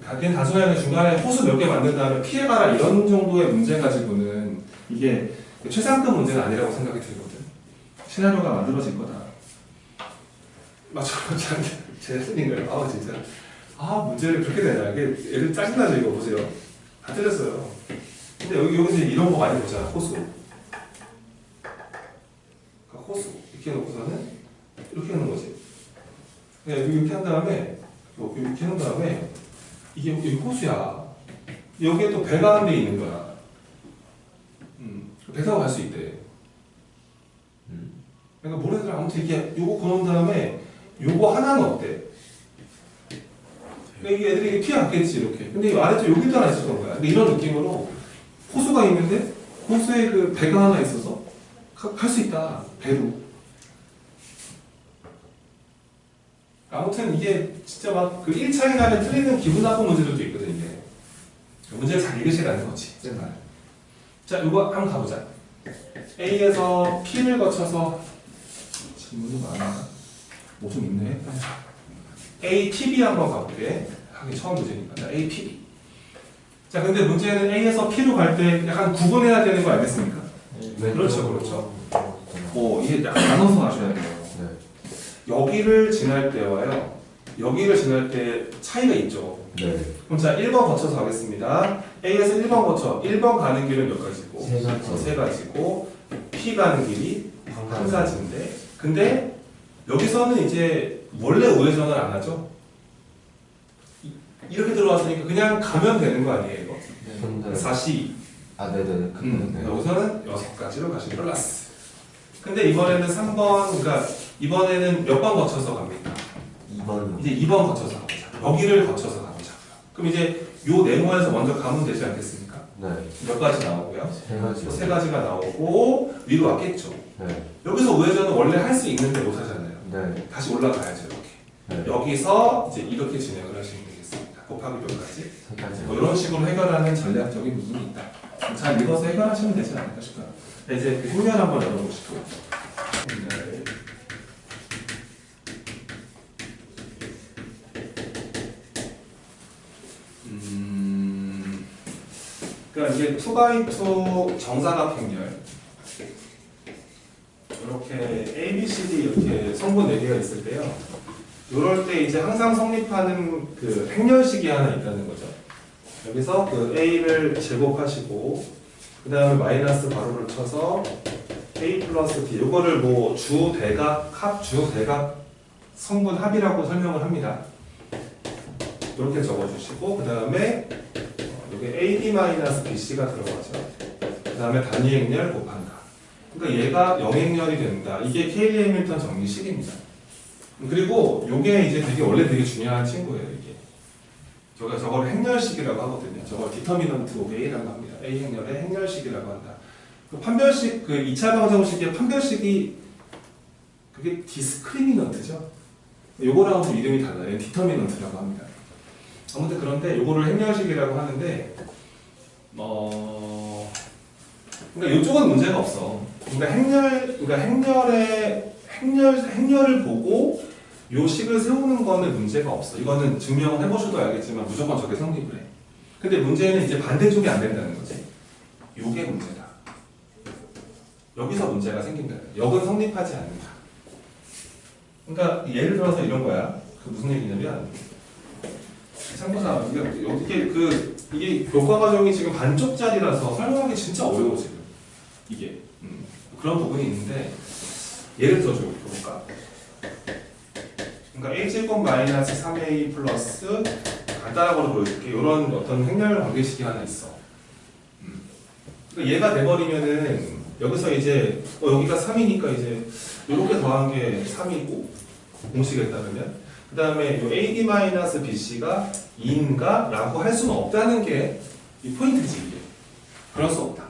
그냥 단순하게 중간에 호수 몇 개 만든 다음에 피해가라 이런 정도의 문제 가지고는 이게 최상급 문제는 아니라고 생각이 들거든. 시나리오가 만들어질 거다. 맞죠? 제 틀린 거예요. 아 진짜. 문제를 그렇게 내냐. 이게 애들 짜증나죠 이거 보세요. 다 틀렸어요. 근데 여기서 이런 거 많이 보잖아. 호수. 호수 이렇게 해놓고서는 이렇게 하는 거지. 그냥 이렇게 한 다음에 이렇게 한 다음에 이게 여기 호수야. 여기에 또 배가 한 대 있는 거야. 배 타고 갈 수 있대. 그러니까 모래들 아무튼 이게 요거 그런 다음에 요거 하나는 어때? 그러니까 이게 애들이 튀어갔겠지 이렇게. 근데 이 아래쪽 여기도 하나 있었던 거야. 근데 이런 느낌으로 호수가 있는데 호수에 그 배가 하나 있어서 갈 수 있다. 배로. 아무튼 이게 진짜 막 그 1차에 가면 틀리는 기분 나쁜 문제들도 있거든 이게. 문제를 잘 읽으시라는 거지. 말. 자, 이거 한번 가보자. A에서 P를 거쳐서 질문이 많아. 뭐 좀 있네. A, PB 한번 가볼게. 하긴 처음 문제니까. 자, A, PB. 자, 근데 문제는 A에서 P로 갈 때 약간 구분해야 되는 거 알겠습니까? 네. 그렇죠. 이게 약간 나눠서 하셔야 돼요. 네. 여기를 지날 때와요. 여기를 지날 때 차이가 있죠. 네. 그럼 자, 1번 거쳐서 가겠습니다. A에서 1번 거쳐. 1번 가는 길은 몇 가지고? 세 가지. 세 가지고 P 가는 길이 한 가지인데 근데 여기서는 이제 원래 우회전을 안 하죠? 이렇게 들어왔으니까 그냥 가면 되는 거 아니에요, 이거? 근데 4C. 네네. 여기서는 6가지로 가시면 플러스. 근데 이번에는 3번, 그러니까 이번에는 몇 번 거쳐서 갑니까? 2번이요. 이제 2번 거쳐서 가보자. 여기를 거쳐서 가보자. 그럼 이제 요 네모에서 먼저 가면 되지 않겠습니까? 네. 몇 가지 나오고요? 세 가지요. 세 가지가 나오고 위로 왔겠죠. 네. 여기서 우회전은 원래 할 수 있는데 못 하잖아요. 네. 다시 올라가야죠, 이렇게. 네. 여기서 이제 이렇게 진행을 하시면 되겠습니다. 곱하기 몇 가지? 세 가지. 뭐 이런 식으로 해결하는 전략적인 부분이 있다. 잘 읽어서 해결하시면 되지 않을까 싶어요. 네, 이제 그 행렬 한번 열어보시고요. 행렬. 그러니까 이게 2x2 정사각 행렬. 이렇게 A, B, C, D 이렇게 성분 4개가 있을 때요. 이럴 때 이제 항상 성립하는 그 행렬식이 하나 있다는 거죠. 여기서 그 A를 제곱하시고 그 다음에 마이너스 가로를 쳐서 A 플러스 D 이거를 뭐 주대각 합, 주대각 성분 합이라고 설명을 합니다. 이렇게 적어주시고 그 다음에 여기 AD 마이너스 BC가 들어가죠. 그 다음에 단위 행렬 곱한다. 그러니까 얘가 영행렬이 된다. 이게 케일리 해밀턴 정리식입니다. 그리고 이게 이제 원래 되게 중요한 친구예요. 이게 저거를 행렬식이라고 하거든요. 저걸 디터미넌트 오브 A라고 합니다. A 행렬의 행렬식이라고 한다. 그 판별식, 그 2차 방정식의 판별식이 그게 디스크리미넌트죠. 요거랑은 이름이 달라요. 디터미넌트라고 합니다. 아무튼 그런데 요거를 행렬식이라고 하는데 그러니까 이쪽은 문제가 없어. 그러니까 행렬을 보고 요 식을 세우는 거는 문제가 없어. 이거는 증명을 해보셔도 알겠지만 무조건 저게 성립을 해. 근데 문제는 이제 반대쪽이 안 된다는 거지. 요게 문제다. 여기서 문제가 생긴다. 역은 성립하지 않는다. 그러니까 예를 들어서 이런 거야. 그 무슨 얘기냐면 참고사 이게 교과 과정이 지금 반쪽짜리라서 설명하기 진짜 어려워 지금 이게 그런 부분이 있는데 예를 들어 볼까? 그러니까 a제곱 마이너스 3a 플러스 간단하게 보여줄게. 이런 어떤 행렬 관계식이 하나 있어. 그러니까 얘가 돼버리면은 여기서 이제 여기가 3이니까 이제 이렇게 더한 게 3이고 공식에 따르면 그 다음에 요 ad-bc가 2인가? 라고 할 수는 없다는 게 이 포인트지 이게. 그럴 수 없다.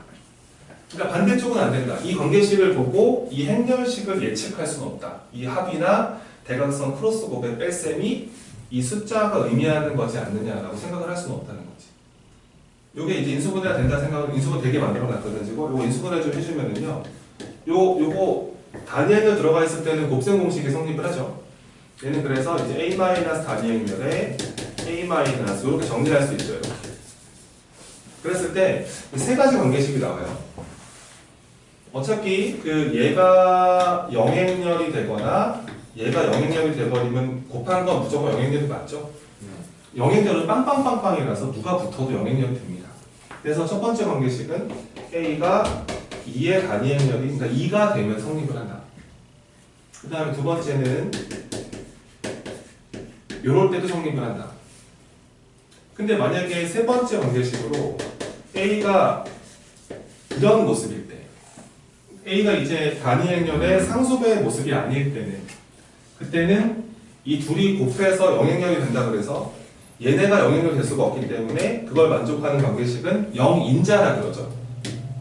그러니까 반대쪽은 안 된다. 이 관계식을 보고 이 행렬식을 예측할 수는 없다. 이 합이나 대각선 크로스 곱의 뺄셈이 이 숫자가 의미하는 거지 않느냐라고 생각을 할 수는 없다는 거지. 요게 이제 인수분해가 된다 생각을 인수분 되게 만들어 놨거든. 지금 요거 인수분해 좀 해주면은요. 요거 단위행렬 들어가 있을 때는 곱셈 공식이 성립을 하죠. 얘는 그래서 이제 a 단위행렬에 a 이렇게 정리할 수 있죠. 이렇게. 그랬을 때 세 가지 관계식이 나와요. 어차피 그 얘가 영행렬이 되거나 얘가 영행렬이 돼버리면 곱한 건 무조건 영행렬이 맞죠? 영행렬은 빵빵빵빵이라서 누가 붙어도 영행렬이 됩니다. 그래서 첫 번째 관계식은 A가 2의 단위행렬이 그러니까 2가 되면 성립을 한다. 그 다음에 두 번째는 요럴 때도 성립을 한다. 근데 만약에 세 번째 관계식으로 A가 이런 모습일 때 A가 이제 단위행렬의 상수배의 모습이 아닐 때는 그때는 이 둘이 곱해서 영행렬이 된다 그래서 얘네가 영행렬이 될 수가 없기 때문에 그걸 만족하는 관계식은 영인자라 그러죠.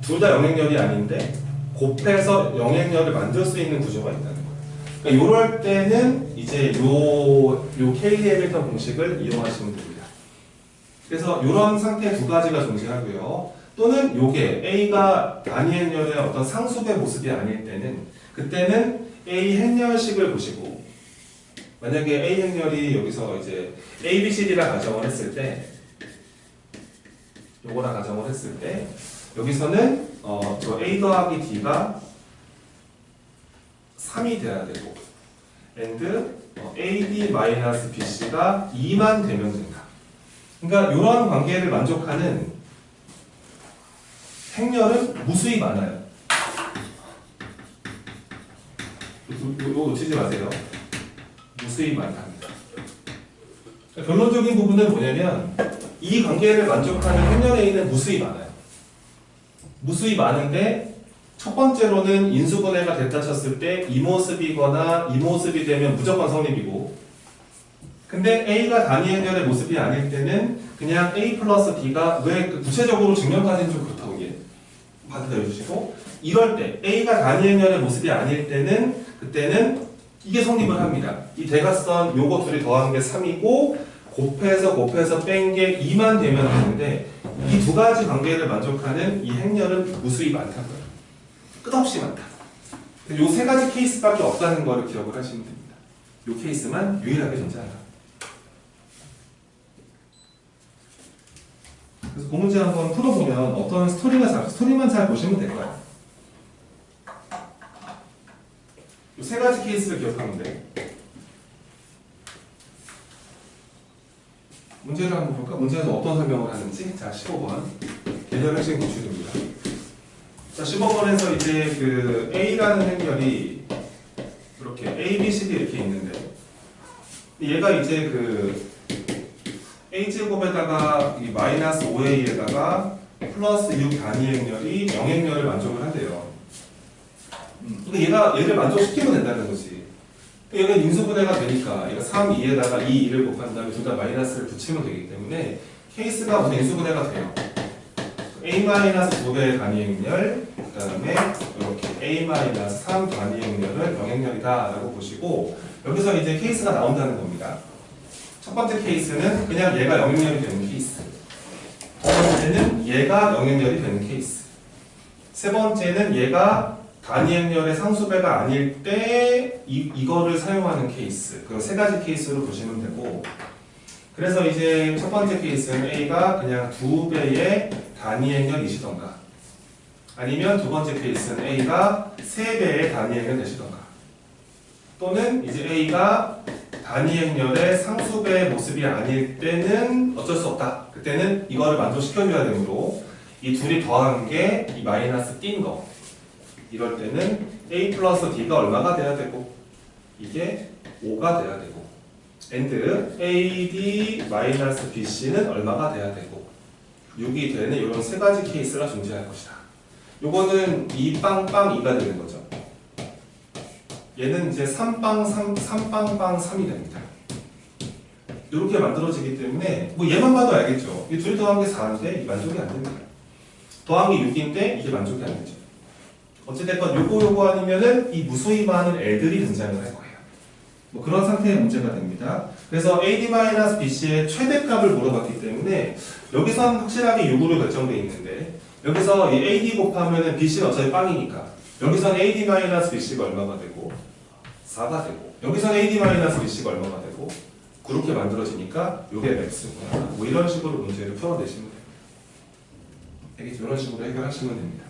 둘 다 영행렬이 아닌데 곱해서 영행렬을 만들 수 있는 구조가 있다는 거예요. 그러니까 이럴 때는 이제 요 K 해밀턴 공식을 이용하시면 됩니다. 그래서 이런 상태 두 가지가 존재하고요. 또는 요게 A가 단위행렬의 어떤 상수배 모습이 아닐 때는 그때는 A 행렬식을 보시고 만약에 A 행렬이 여기서 이제 A, B, C, D라 가정을 했을 때 요거랑 가정을 했을 때 여기서는 저 A 더하기 D가 3이 돼야 되고 and AD-BC가 2만 되면 된다. 그러니까 이런 관계를 만족하는 행렬은 무수히 많아요. 이거 놓치지 마세요. 무수히 많답니다. 결론적인 부분은 뭐냐면 이 관계를 만족하는 행렬 A는 무수히 많아요. 무수히 많은데 첫 번째로는 인수분해가 됐다 쳤을 때 이 모습이거나 이 모습이 되면 무조건 성립이고 근데 A가 단위행렬의 모습이 아닐 때는 그냥 A 플러스 D가 왜 구체적으로 증명까지는 좀 그렇다고 이게 받아들여 주시고 이럴 때 A가 단위행렬의 모습이 아닐 때는 그때는 이게 성립을 합니다. 이 대각선 요거 둘이 더한 게 3이고 곱해서 뺀 게 2만 되면 되는데 이 두 가지 관계를 만족하는 이 행렬은 무수히 많다고요. 끝없이 많다. 요 세 가지 케이스밖에 없다는 거를 기억을 하시면 됩니다. 요 케이스만 유일하게 존재한다. 그래서 그 문제 한번 풀어보면 어떤 스토리만 잘 보시면 될 거예요. 이 세 가지 케이스를 기억하면 돼. 문제를 한번 볼까? 문제에서 어떤 설명을 하는지. 자, 15번. 개념 핵심 구출입니다. 자, 15번에서 이제 그 A라는 행렬이 이렇게 A, B, C, D 이렇게 있는데 얘가 이제 그 A제곱에다가 이 마이너스 5A에다가 플러스 6 단위행렬이 영행렬을 만족을 한대요. 근데 얘를 만족시키면 된다는 거지. 여기는 인수분해가 되니까 이거 3, 2에다가 2, 2를 곱한 다음에 둘 다 마이너스를 붙이면 되기 때문에 케이스가 무슨 인수분해가 돼요. A-2배의 단위행렬, 그 다음에 이렇게 A-3 단위행렬은 영행렬이다 라고 보시고 여기서 이제 케이스가 나온다는 겁니다. 첫 번째 케이스는 그냥 얘가 영행렬이 되는 케이스, 두 번째는 얘가 영행렬이 되는 케이스, 세 번째는 얘가 단위행렬의 상수배가 아닐 때 이거를 사용하는 케이스. 그럼 세 가지 케이스로 보시면 되고, 그래서 이제 첫 번째 케이스는 A가 그냥 2배의 단위행렬이시던가, 아니면 두 번째 케이스는 A가 3배의 단위행렬 되시던가, 또는 이제 A가 단위행렬의 상수배의 모습이 아닐 때는 어쩔 수 없다. 그때는 이거를 만족시켜줘야 되므로 이 둘이 더한 게 이 마이너스 띈 거. 이럴 때는 A 플러스 D가 얼마가 돼야 되고 이게 5가 돼야 되고 and AD 마이너스 BC는 얼마가 돼야 되고 6이 되는 이런 세 가지 케이스가 존재할 것이다. 요거는 2빵빵 2가 되는 거죠. 얘는 이제 3빵빵 3이 됩니다. 이렇게 만들어지기 때문에 뭐 얘만 봐도 알겠죠. 이 둘이 더한 게 4인데 만족이 안 됩니다. 더한 게 6인데 이게 만족이 안 되죠. 어찌됐건 요거 아니면은 이 무수히 많은 애들이 등장을 할 거예요. 뭐 그런 상태의 문제가 됩니다. 그래서 AD-BC의 최대값을 물어봤기 때문에 여기선 확실하게 6으로 결정되어 있는데 여기서 이 AD 곱하면은 BC는 어차피 빵이니까 여기선 AD-BC가 얼마가 되고 4가 되고 여기선 AD-BC가 얼마가 되고 그렇게 만들어지니까 요게 맥스구나. 뭐 이런 식으로 문제를 풀어내시면 됩니다. 알겠죠? 이런 식으로 해결하시면 됩니다.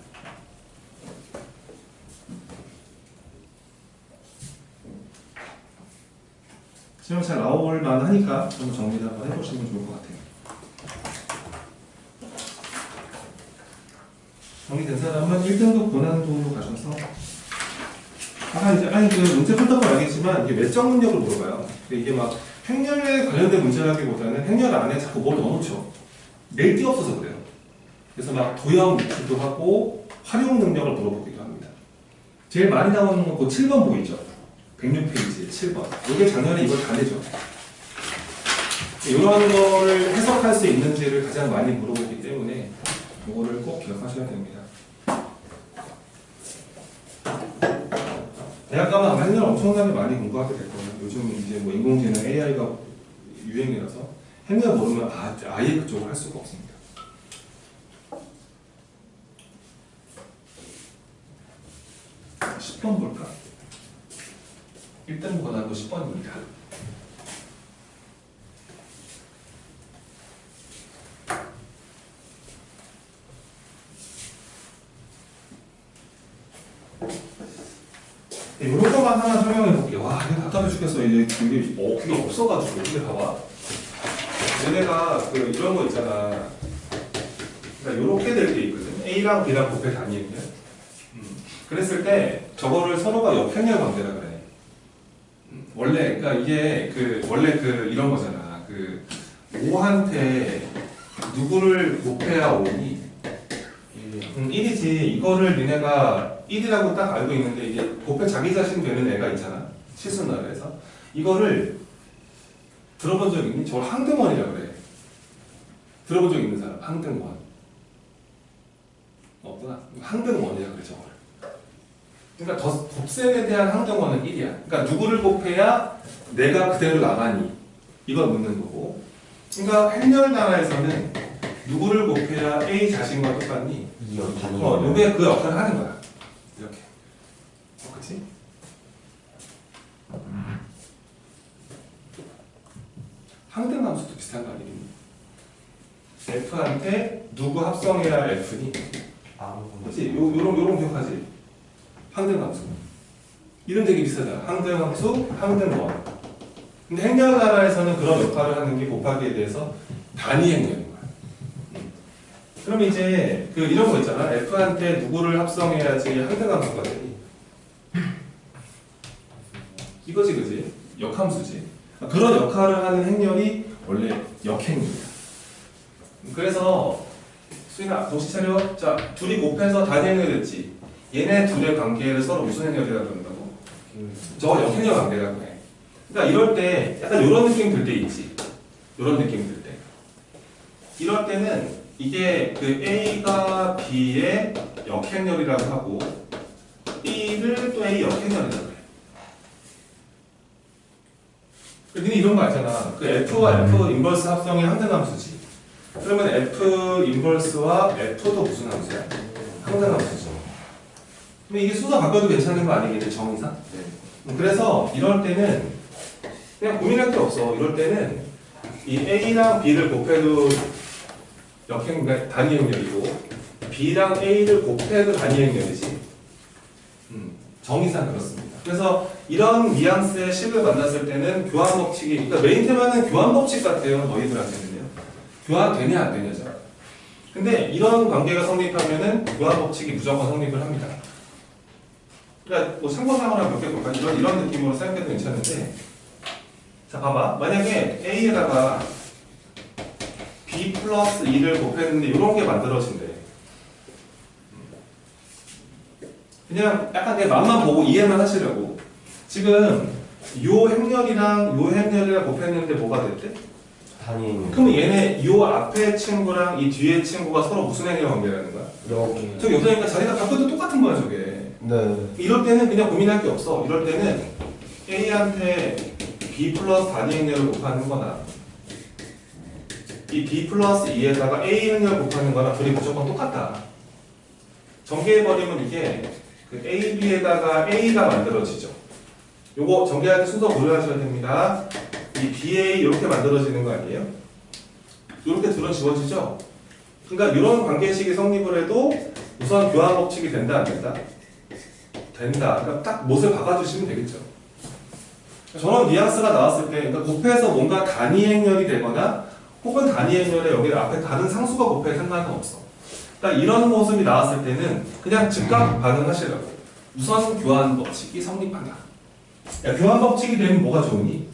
시험 잘 나올 만하니까 좀 정리를 한번 해보시면 좋을 것 같아요. 정리된 사람은 1등급 고난도로 가셔서 이제 그 문제 풀다 보면 알겠지만 이게 외적 능력을 물어봐요. 이게 막 행렬에 관련된 문제라기보다는 행렬 안에 자꾸 뭘 넣어놓죠. 낼 데 없어서 그래요. 그래서 막 도형 유출도 하고 활용 능력을 물어보기도 합니다. 제일 많이 나오는 건 그 7번 보이죠? 106페이지 7번. 이게 작년에 이걸 다 내죠. 이런 거를 해석할 수 있는지를 가장 많이 물어보기 때문에 이거를 꼭 기억하셔야 됩니다. 대학 가면 아마 행렬 엄청나게 많이 공부하게 될 거예요. 요즘 이제 뭐 인공지능 AI가 유행이라서 행렬 모르면 아예 그쪽을 할 수가 없습니다. 자, 10번 볼까? 1등 권한도 10번입니다. 이런 것만 하나 설명해 볼게요. 와, 이거 답답해 죽겠어. 이제 그게 없어가지고. 근데 봐봐. 얘네가 이런 거 있잖아. 그러니까 이렇게 될 게 있거든. A랑 B랑 곱해 단위행렬. 그랬을 때 저거를 서로가 역행렬 관계라 그래. 원래 그러니까 이게 원래 이런 거잖아. 5한테 누구를 곱해야 5니? 1이지. 이거를 니네가 1이라고 딱 알고 있는데 이게 곱해 자기 자신 되는 애가 있잖아. 실수나라에서 이거를 들어본 적 있니? 저걸 항등원이라 그래. 들어본 적 있는 사람? 항등원. 없구나. 항등원이라 그래 저거를. 그러니까 곱셈에 대한 항등원은 1이야. 그러니까 누구를 곱해야 내가 그대로 나가니 이걸 묻는 거고. 그러니까 행렬 나라에서는 누구를 곱해야 A 자신과 똑같니? 요게 그 역할을 하는 거야. 이렇게. 그치? 항등함수도 비슷한 거 아니니? F한테 누구 합성해야 F니? 그치? 요런 기억하지? 항등함수. 이름 되게 비슷하잖아. 항등함수, 항등원. 근데 행렬 나라에서는 그런 역할을 하는 게 곱하기에 대해서 단위 행렬인 거야. 그럼 이제 이런 거 있잖아. F한테 누구를 합성해야지 항등함수가 되니? 이거지, 그지? 역함수지. 그런 역할을 하는 행렬이 원래 역행입니다. 그래서 수인아, 정신 차려. 자, 둘이 곱해서 단위 행렬이 됐지. 얘네 둘의 관계를 서로 무슨 행렬이라고 그런다고? 저거 역행렬 관계라고 해. 그러니까 이럴 때 약간 이런 느낌 들 때 있지. 이런 느낌 들 때. 이럴 때는 이게 그 A가 B의 역행렬이라고 하고 B를 또 A 역행렬이라고 해. 니네 이런 거 알잖아. 그 F와 F 인버스 합성이 항등함수지. 그러면 F 인버스와 F도 무슨 함수야? 항등함수죠. 근데 이게 수도 바꿔도 괜찮은 거 아니겠지, 정의상? 그래서 이럴 때는 그냥 고민할 게 없어. 이럴 때는 이 A랑 B를 곱해도 단위행렬이고 B랑 A를 곱해도 단위행렬이지. 정의상 그렇습니다. 그래서 이런 뉘앙스의 식을 만났을 때는 교환 법칙이, 그러니까 메인 테마는 교환 법칙 같아요. 너희들한테는요. 교환 되냐 안 되냐죠. 근데 이런 관계가 성립하면은 교환 법칙이 무조건 성립을 합니다. 그러니까 뭐 참고사항을 몇 개 볼까? 이런 느낌으로 생각해도 괜찮은데, 자 봐봐. 만약에 A에다가 B 플러스 2를 곱했는데 이런 게 만들어진대. 그냥 약간 내 맘만 보고 이해만 하시려고. 지금 요 행렬이랑 요 행렬이랑 곱했는데 뭐가 됐대? 단위행렬. 그럼 얘네 요 앞에 친구랑 이 뒤에 친구가 서로 무슨 행렬 관계라는 거야? 이렇게. 저기 없으니까 자기가 바꿔도 똑같은 거야 저게. 네. 이럴 때는 그냥 고민할 게 없어. 이럴 때는 A한테 B 플러스 단위 행렬을 곱하는 거나 이 B 플러스 2에다가 A 행렬을 곱하는 거나 둘이 무조건 똑같다. 전개해버리면 이게 그 A, B에다가 A가 만들어지죠. 요거 전개할 때 순서 고려하셔야 됩니다. 이 BA 이렇게 만들어지는 거 아니에요? 이렇게 둘은 지워지죠? 그러니까 이런 관계식이 성립을 해도 우선 교환 법칙이 된다 안 된다? 된다. 그러니까 딱 못을 박아주시면 되겠죠. 저런 뉘앙스가 나왔을 때, 그러니까 곱해서 뭔가 단위 행렬이 되거나 혹은 단위 행렬에 여기 앞에 다른 상수가 곱해 상관은 없어. 그러니까 이런 모습이 나왔을 때는 그냥 즉각 반응하시라고. 우선 교환 법칙이 성립한다. 야, 교환 법칙이 되면 뭐가 좋으니?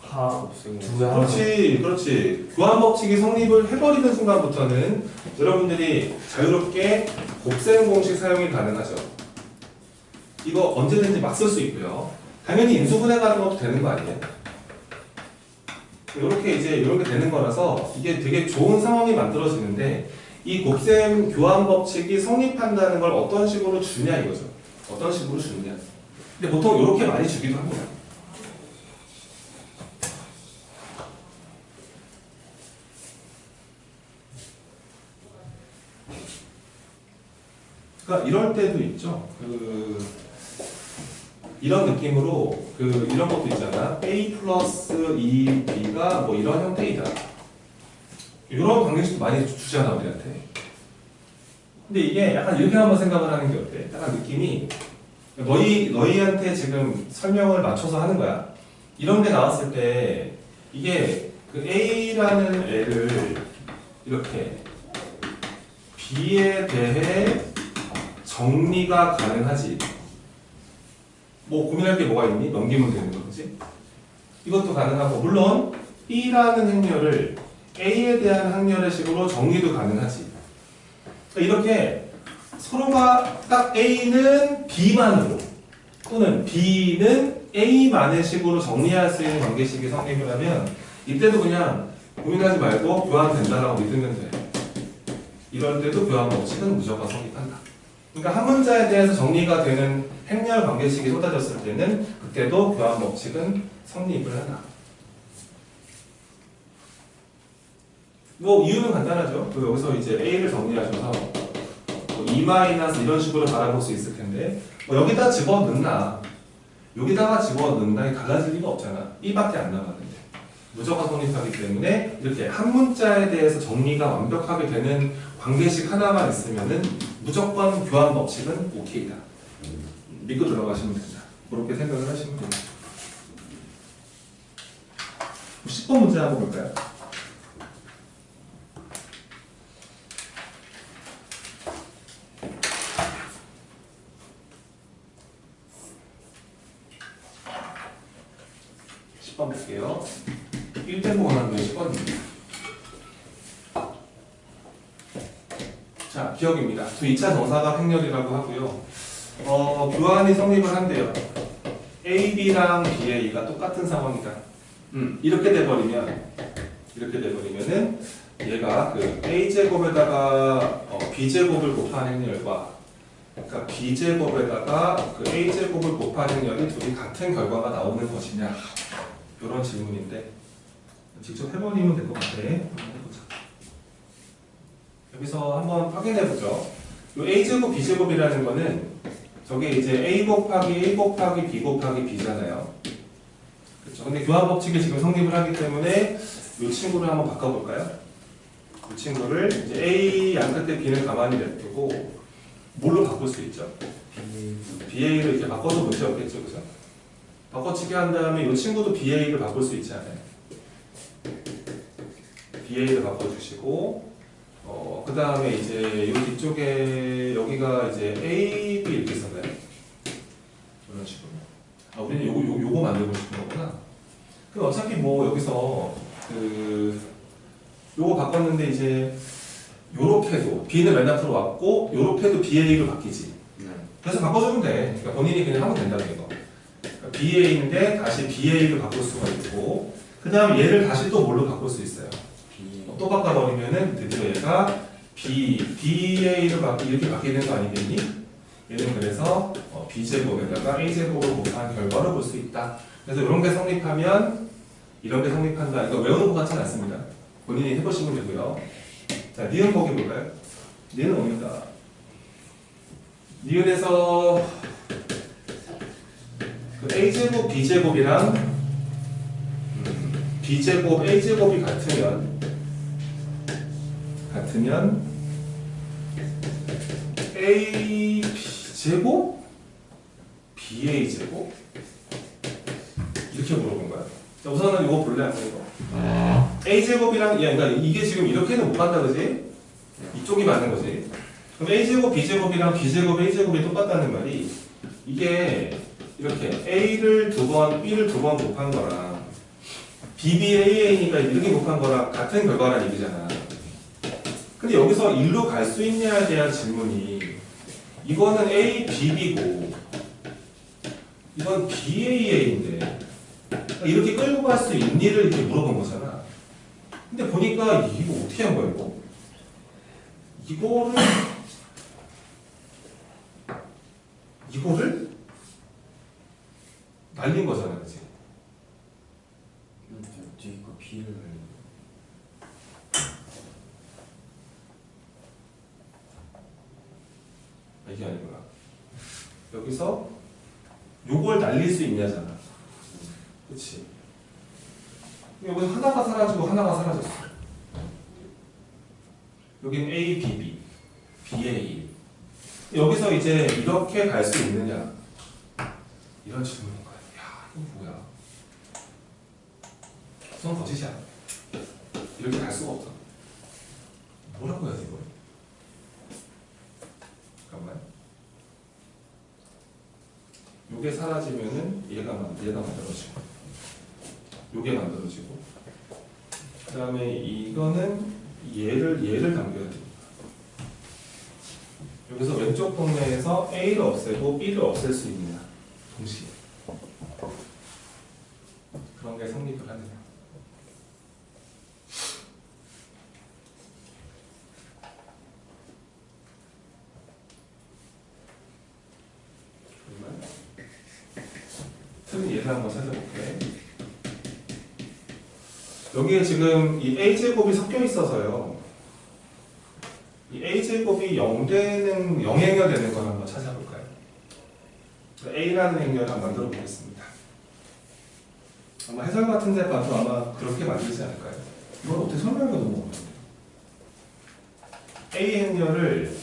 하 없으면 두 개. 그렇지, 그렇지. 교환 법칙이 성립을 해버리는 순간부터는 여러분들이 자유롭게 곱셈 공식 사용이 가능하죠. 이거 언제든지 막 쓸 수 있고요. 당연히 인수분해 가는 것도 되는 거 아니에요? 이렇게 되는 거라서 이게 되게 좋은 상황이 만들어지는데 이 곱셈 교환 법칙이 성립한다는 걸 어떤 식으로 주냐 이거죠. 어떤 식으로 주느냐. 근데 보통 이렇게 많이 주기도 합니다. 그러니까 이럴 때도 있죠. 이런 느낌으로 이런 것도 있잖아. A 플러스 2B가 뭐 이런 형태이다. 이런 관계식도 많이 주잖아 우리한테. 근데 이게 약간 이렇게 한번 생각을 하는 게 어때? 약간 느낌이 너희한테 지금 설명을 맞춰서 하는 거야. 이런 게 나왔을 때 이게 그 A라는 애를 이렇게 B에 대해 정리가 가능하지. 뭐 고민할 게 뭐가 있니? 넘기면 되는 거지. 이것도 가능하고 물론 B라는 행렬을 A에 대한 행렬의 식으로 정리도 가능하지. 그러니까 이렇게 서로가 딱 A는 B만으로 또는 B는 A만의 식으로 정리할 수 있는 관계식이 성립을 하면 이때도 그냥 고민하지 말고 교환된다라고 믿으면 돼. 이럴 때도 교환 법칙은 무조건 성립한다. 그러니까 한 문자에 대해서 정리가 되는 행렬 관계식이 쏟아졌을 때는 그때도 교환 법칙은 성립을 한다. 뭐 이유는 간단하죠. 여기서 이제 A를 정리하셔서 뭐 E- 이런 식으로 바라볼 수 있을 텐데 뭐 여기다 집어넣나 여기다가 집어넣나 달라질 리가 없잖아. B밖에 안 남았는데 무조건 성립하기 때문에 이렇게 한 문자에 대해서 정리가 완벽하게 되는 관계식 하나만 있으면은 무조건 교환 법칙은 오케이다. 믿고 들어가시면 된다. 그렇게 생각을 하시면 됩니다. 10번 문제 한번 볼까요? 볼게요. 1대 원하는 게 10번입니다. 자, 기억입니다. 저 2차 정사각 행렬이라고 하고요. 교환이 성립을 한대요. AB랑 BA가 똑같은 상황이다. 이렇게 돼버리면은 얘가 그 A제곱에다가 B제곱을 곱한 행렬과 그러니까 B제곱에다가 그 A제곱을 곱한 행렬이 둘이 같은 결과가 나오는 것이냐 이런 질문인데 직접 해버리면 될 것 같아. 한번 해보자. 여기서 한번 확인해보죠. 이 A제곱 B제곱이라는 거는 저게 이제 A 곱하기 A 곱하기 B 곱하기 B잖아요. 그렇죠. 근데 교환 법칙이 지금 성립을 하기 때문에 이 친구를 한번 바꿔볼까요? 이 친구를 이제 A 양 끝에 B는 가만히 냅두고 뭘로 바꿀 수 있죠? BA를 이렇게 바꿔도 문제 없겠죠, 그죠? 바꿔치기 한 다음에 이 친구도 BA를 바꿀 수 있지 않아요? BA를 바꿔주시고, 그 다음에 이제 이 뒤쪽에 여기가 이제 A, B 이렇게 있었나요? 이런 식으로. 아, 우리는 요거 만들고 싶은 거구나. 그럼 어차피 뭐 여기서 요거 바꿨는데 이제 요렇게도 B는 맨 앞으로 왔고 요렇게도 BA로 바뀌지. 그래서 바꿔주면 돼. 그러니까 본인이 그냥 하면 된다는 거. 그러니까 BA인데 다시 BA로 바꿀 수가 있고 그 다음에 얘를 다시 또 뭘로 바꿀 수 있어요? 또 바꿔버리면은 드디어 얘가 BA로 이렇게 바뀌는 거 아니겠니? 얘는 그래서 B제곱에다가 A제곱을 곱한 결과를 볼 수 있다. 그래서 이런 게 성립하면 이런 게 성립한다. 그러니까 외우는 것 같지는 않습니다. 본인이 해보시면 되고요. 자, 니은 보기 볼까요? 니은 옵니다. 니은에서 그 A제곱 B제곱이랑 B제곱 A제곱이 같으면 AB제곱 BA제곱 이렇게 물어본 거야. 자, 우선은 이거 볼래 안 돼, 이거? A제곱이랑 그러니까 이게 지금 이렇게는 못 간다 그지? 이쪽이 맞는 거지. 그럼 A제곱 B제곱이랑 B제곱 A제곱이 똑같다는 말이 이게 이렇게 A를 두 번, B를 두 번 곱한 거랑 BBAA니까 이렇게 곱한 거랑 같은 결과란 얘기잖아. 근데 여기서 일로 갈 수 있냐에 대한 질문이 이거는 A, BB고 이건 BAA인데 이렇게 끌고 갈 수 있니를 이렇게 물어본 거잖아. 근데 보니까 이거 어떻게 한 거야 이거? 이거를 날린 거잖아, 그치? 뒤에 거 B를 이게 아니구나. 여기서 요걸 날릴 수 있냐잖아. 그치? 여기서 하나가 사라지고 하나가 사라졌어. 여기는 A, BB, BA. 여기서 이제 이렇게 갈 수 있느냐? 이런 질문인 거야. 야, 이거 뭐야? 우선 거짓이야. 이렇게 갈 수가 없어. 뭐라고 해야 돼, 이걸? 잠깐만. 요게 사라지면은 얘가 만들어지고, 요게 만들어지고, 그 다음에 이거는 얘를 당겨야 돼. 여기서 왼쪽 동네에서 A를 없애고 B를 없앨 수 있느냐, 동시에. 그런 게 성립을 하느냐. 틀린 예를 한번 찾아볼게. 여기에 지금 이 A제곱이 섞여 있어서요. 이 A제곱이 0행여 되는 걸 한번 찾아볼까요? A라는 행렬을 한번 만들어 보겠습니다. 아마 해설 같은 데 봐도 아마 그렇게 만들지 않을까요? 이걸 어떻게 설명해도 모르겠는데. A 행렬을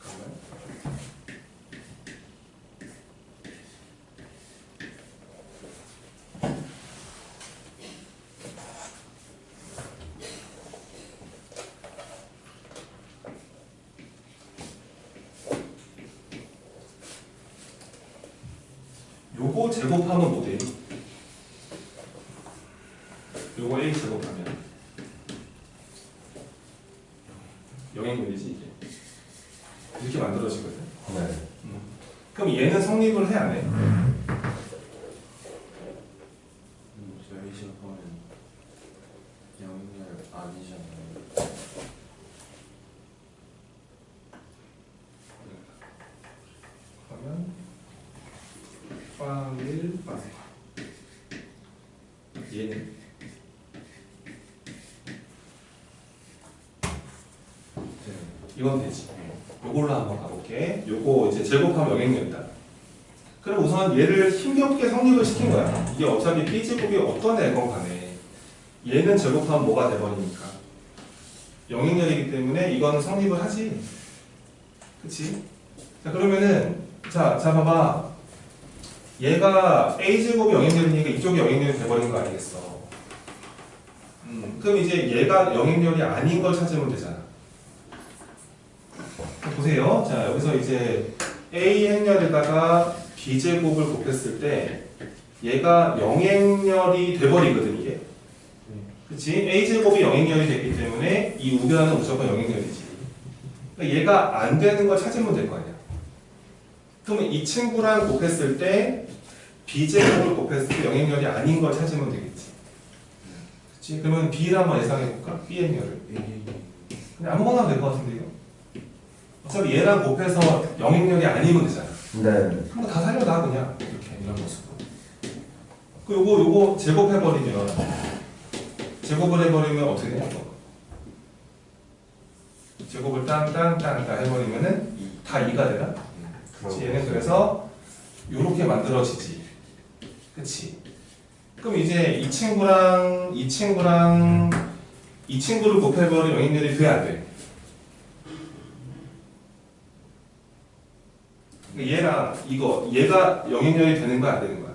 잠깐만. 요거 제곱하면 뭐 돼? 요거 A 제곱하면 0행렬이지. 되지 이게. 이렇게 만들어지거든. 네. 그럼 얘는 성립을 해 안 해? 저희 시험하면 영역열 아니잖아요. 그러면 빵1 빠세. 얘는 이건 되지. 요걸로 한번 가볼게. 요거 이제 제곱하면 영행렬이다. 그럼 우선 얘를 힘겹게 성립을 시킨 거야. 이게 어차피 B제곱이 어떤 애건 간에 얘는 제곱하면 뭐가 돼버리니까 영행렬이기 때문에 이거는 성립을 하지. 그치? 자 그러면은 자 봐봐. 얘가 A제곱이 영행렬이니까 이쪽이 영행렬이 돼버린 거 아니겠어. 그럼 이제 얘가 영행렬이 아닌 걸 찾으면 되잖아. 보세요. 자 여기서 이제 A 행렬에다가 B제곱을 곱했을 때 얘가 영행렬이 돼버리거든 이게. 그치? A제곱이 영행렬이 됐기 때문에 이 우변은 무조건 영행렬이지. 그러니까 얘가 안 되는 걸 찾으면 될 거 아니야. 그러면 이 친구랑 곱했을 때 B제곱을 곱했을 때 영행렬이 아닌 걸 찾으면 되겠지. 그치? 그러면 B를 한번 예상해볼까? B 행렬을. 그냥 아무거나 될 것 같은데요? 어차피 얘랑 곱해서 영행렬이 아니면 되잖아. 네. 그럼 다 살려놔 그냥 이렇게 이런 모습으로. 그 요거 제곱을 해버리면 어떻게 되냐 이거. 제곱을 땅땅땅 해버리면은 다 2가 되나? 그치? 얘는 그래서 요렇게 만들어지지. 그치? 그럼 이제 이 친구를 곱해버리면 영행렬이 돼 안 돼? 얘랑 얘가 영행렬이 되는 거야 안 되는 거야?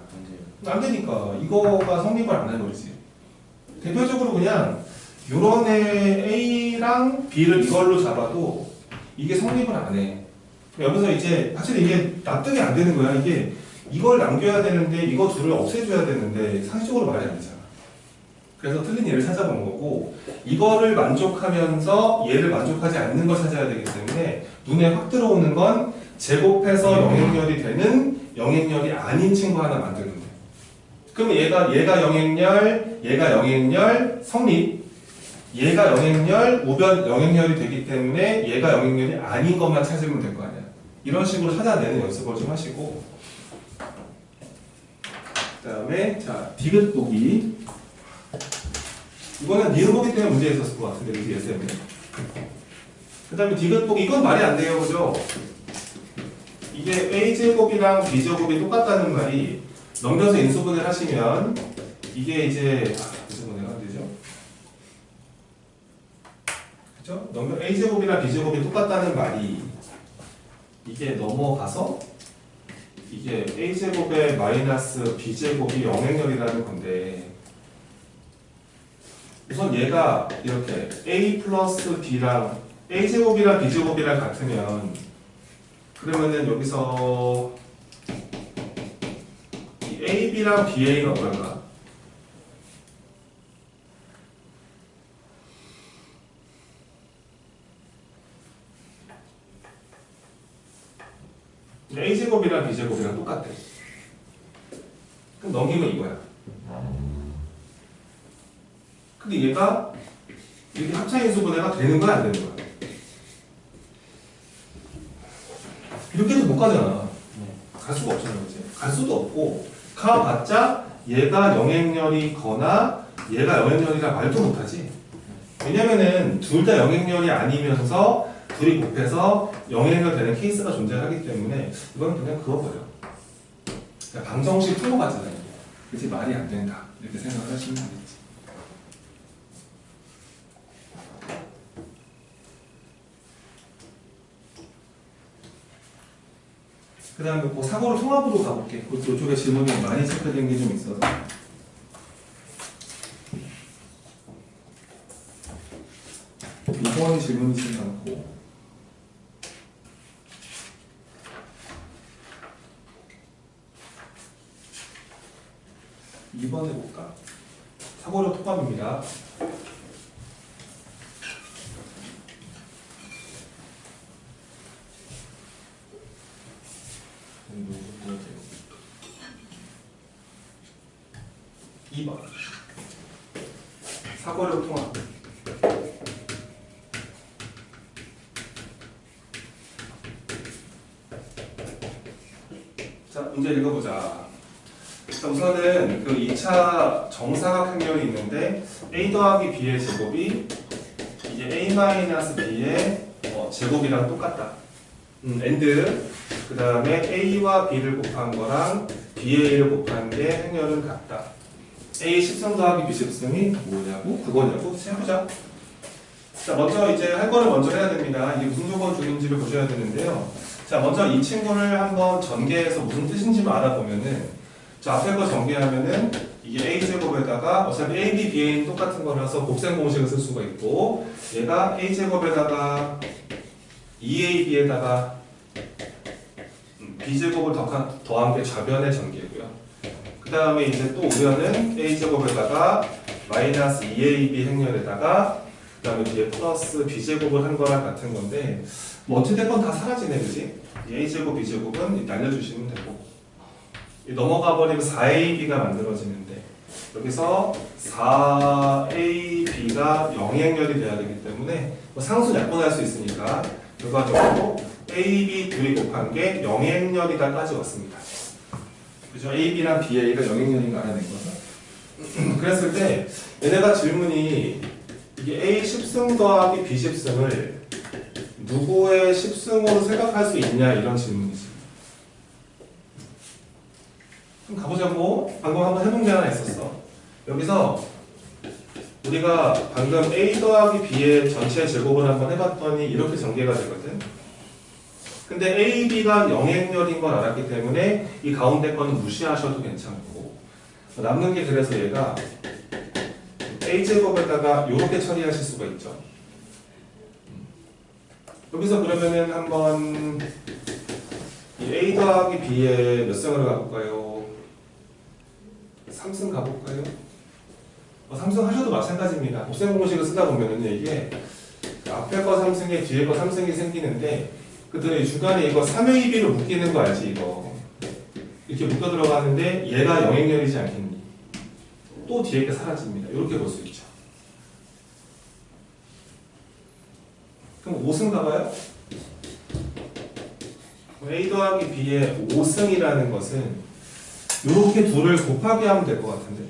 안 되니까 이거가 성립을 안 해버리지. 대표적으로 그냥 요런 애 A랑 B를 이걸로 잡아도 이게 성립을 안 해. 여기서 이제 사실 이게 납득이 안 되는 거야. 이게 이걸 남겨야 되는데 이거 둘을 없애줘야 되는데 상식적으로 말이 안 되잖아. 그래서 틀린 예를 찾아본 거고 이거를 만족하면서 얘를 만족하지 않는 걸 찾아야 되기 때문에 눈에 확 들어오는 건 제곱해서 영행렬이 되는 영행렬이 아닌 친구 하나 만드는 거예요. 그럼 얘가 영행렬 성립. 얘가 영행렬 우변 영행렬이 되기 때문에 얘가 영행렬이 아닌 것만 찾으면 될 거 아니야. 이런 식으로 찾아내는 연습을 좀 하시고. 그다음에 자 디귿 보기. 이거는 니은 보기 때문에 문제 있었을 것 같은데 우리 예쌤이. 그다음에 디귿 보기 이건 말이 안 돼요, 그죠? 이게 A제곱이랑 B제곱이 똑같다는 말이 넘겨서 인수분해를 하시면 이게 이제 인수분해가 안 되죠? 그죠? A제곱이랑 B제곱이 똑같다는 말이 이게 넘어가서 이게 A제곱에 마이너스 B제곱이 영행렬이라는 건데 우선 얘가 이렇게 A 플러스 B랑 A제곱이랑 B제곱이랑 같으면 그러면은 여기서 이 AB랑 BA는 어떨까? A제곱이랑 B제곱이랑 똑같아. 그럼 넘기면 이거야. 근데 얘가 이렇게 합차인수분해가 되는 거야 안 되는 거야? 이렇게 해도 못 가잖아. 갈 수가 없잖아, 그치? 갈 수도 없고 가봤자 얘가 영행렬이거나 얘가 영행렬이라 말도 못하지. 왜냐면은 둘 다 영행렬이 아니면서 둘이 곱해서 영행렬 되는 케이스가 존재하기 때문에 이건 그냥 그어버려. 그냥 방정식 풀고 가잖아요. 그치? 말이 안 된다. 이렇게 생각을 하시면 되겠지. 그 다음에 그 사고를 통합으로 가볼게. 그쪽에 질문이 많이 체크된 게 좀 있어서. 2번에 질문이 좀 많고. 2번 해볼까? 사고력 통합입니다. 2번. 사고력 통합. 자, 문제 읽어보자. 자, 우선은 그 2차 정사각형면이 있는데 a 더하기 b의 제곱이 이게 a-b의 제곱이랑 똑같다. and 그 다음에 a와 b를 곱한 거랑 b의 a를 곱한 게 행렬은 같다. a 10승 더하기 b 10승이 뭐냐고? 그거냐고? 해보자. 자, 먼저 이제 할 거를 먼저 해야 됩니다. 이게 무슨 조건 주는지를 보셔야 되는데요. 자, 먼저 이 친구를 한번 전개해서 무슨 뜻인지만 알아보면은, 자, 앞에 거 전개하면은 이게 a제곱에다가 어차피 ab, ba는 똑같은 거라서 곱셈 공식을 쓸 수가 있고, 얘가 a제곱에다가 2ab에다가 b제곱을 더한 게 좌변의 전개고요. 그 다음에 이제 또 우변은 a제곱에다가 마이너스 2ab 행렬에다가 그 다음에 뒤에 플러스 b제곱을 한 거랑 같은 건데, 뭐 어찌됐건 다 사라지네, 그지? a제곱, b제곱은 날려주시면 되고, 넘어가 버리면 4ab가 만들어지는데, 여기서 4ab가 영행렬이 돼야 되기 때문에 뭐 상수 약분할 수 있으니까 결과적으로 ab 둘이 곱한 게 영행렬이다까지 왔습니다. 그죠? ab랑 ba가 영행렬인가 알아낸 거죠. 그랬을 때 얘네가 질문이 이게 a 10승 더하기 b 10승을 누구의 10승으로 생각할 수 있냐 이런 질문이지. 그럼 가보자고. 방금 한번 해본 게 하나 있었어. 여기서 우리가 방금 a 더하기 b의 전체 제곱을 한번 해봤더니 이렇게 전개가 되거든. 근데 a, b가 영행렬인 걸 알았기 때문에 이 가운데 거는 무시하셔도 괜찮고, 남는 게 그래서 얘가 a제곱에다가 이렇게 처리하실 수가 있죠. 여기서 그러면은 한번 이 a 더하기 b의 몇 승으로 가볼까요? 3승 가볼까요? 3승 하셔도 마찬가지입니다. 곱셈 공식을 쓰다 보면은 이게 앞에 거 3승에 뒤에 거 3승이 생기는데, 그때 중간에 이거 3의 2b로 묶이는 거 알지? 이거 이렇게 묶여 들어가는데 얘가 영행렬이지 않겠니? 또 뒤에 게 사라집니다. 이렇게 볼 수 있죠. 그럼 5승 가봐요? a 더하기 b의 5승이라는 것은 이렇게 둘을 곱하기 하면 될 것 같은데,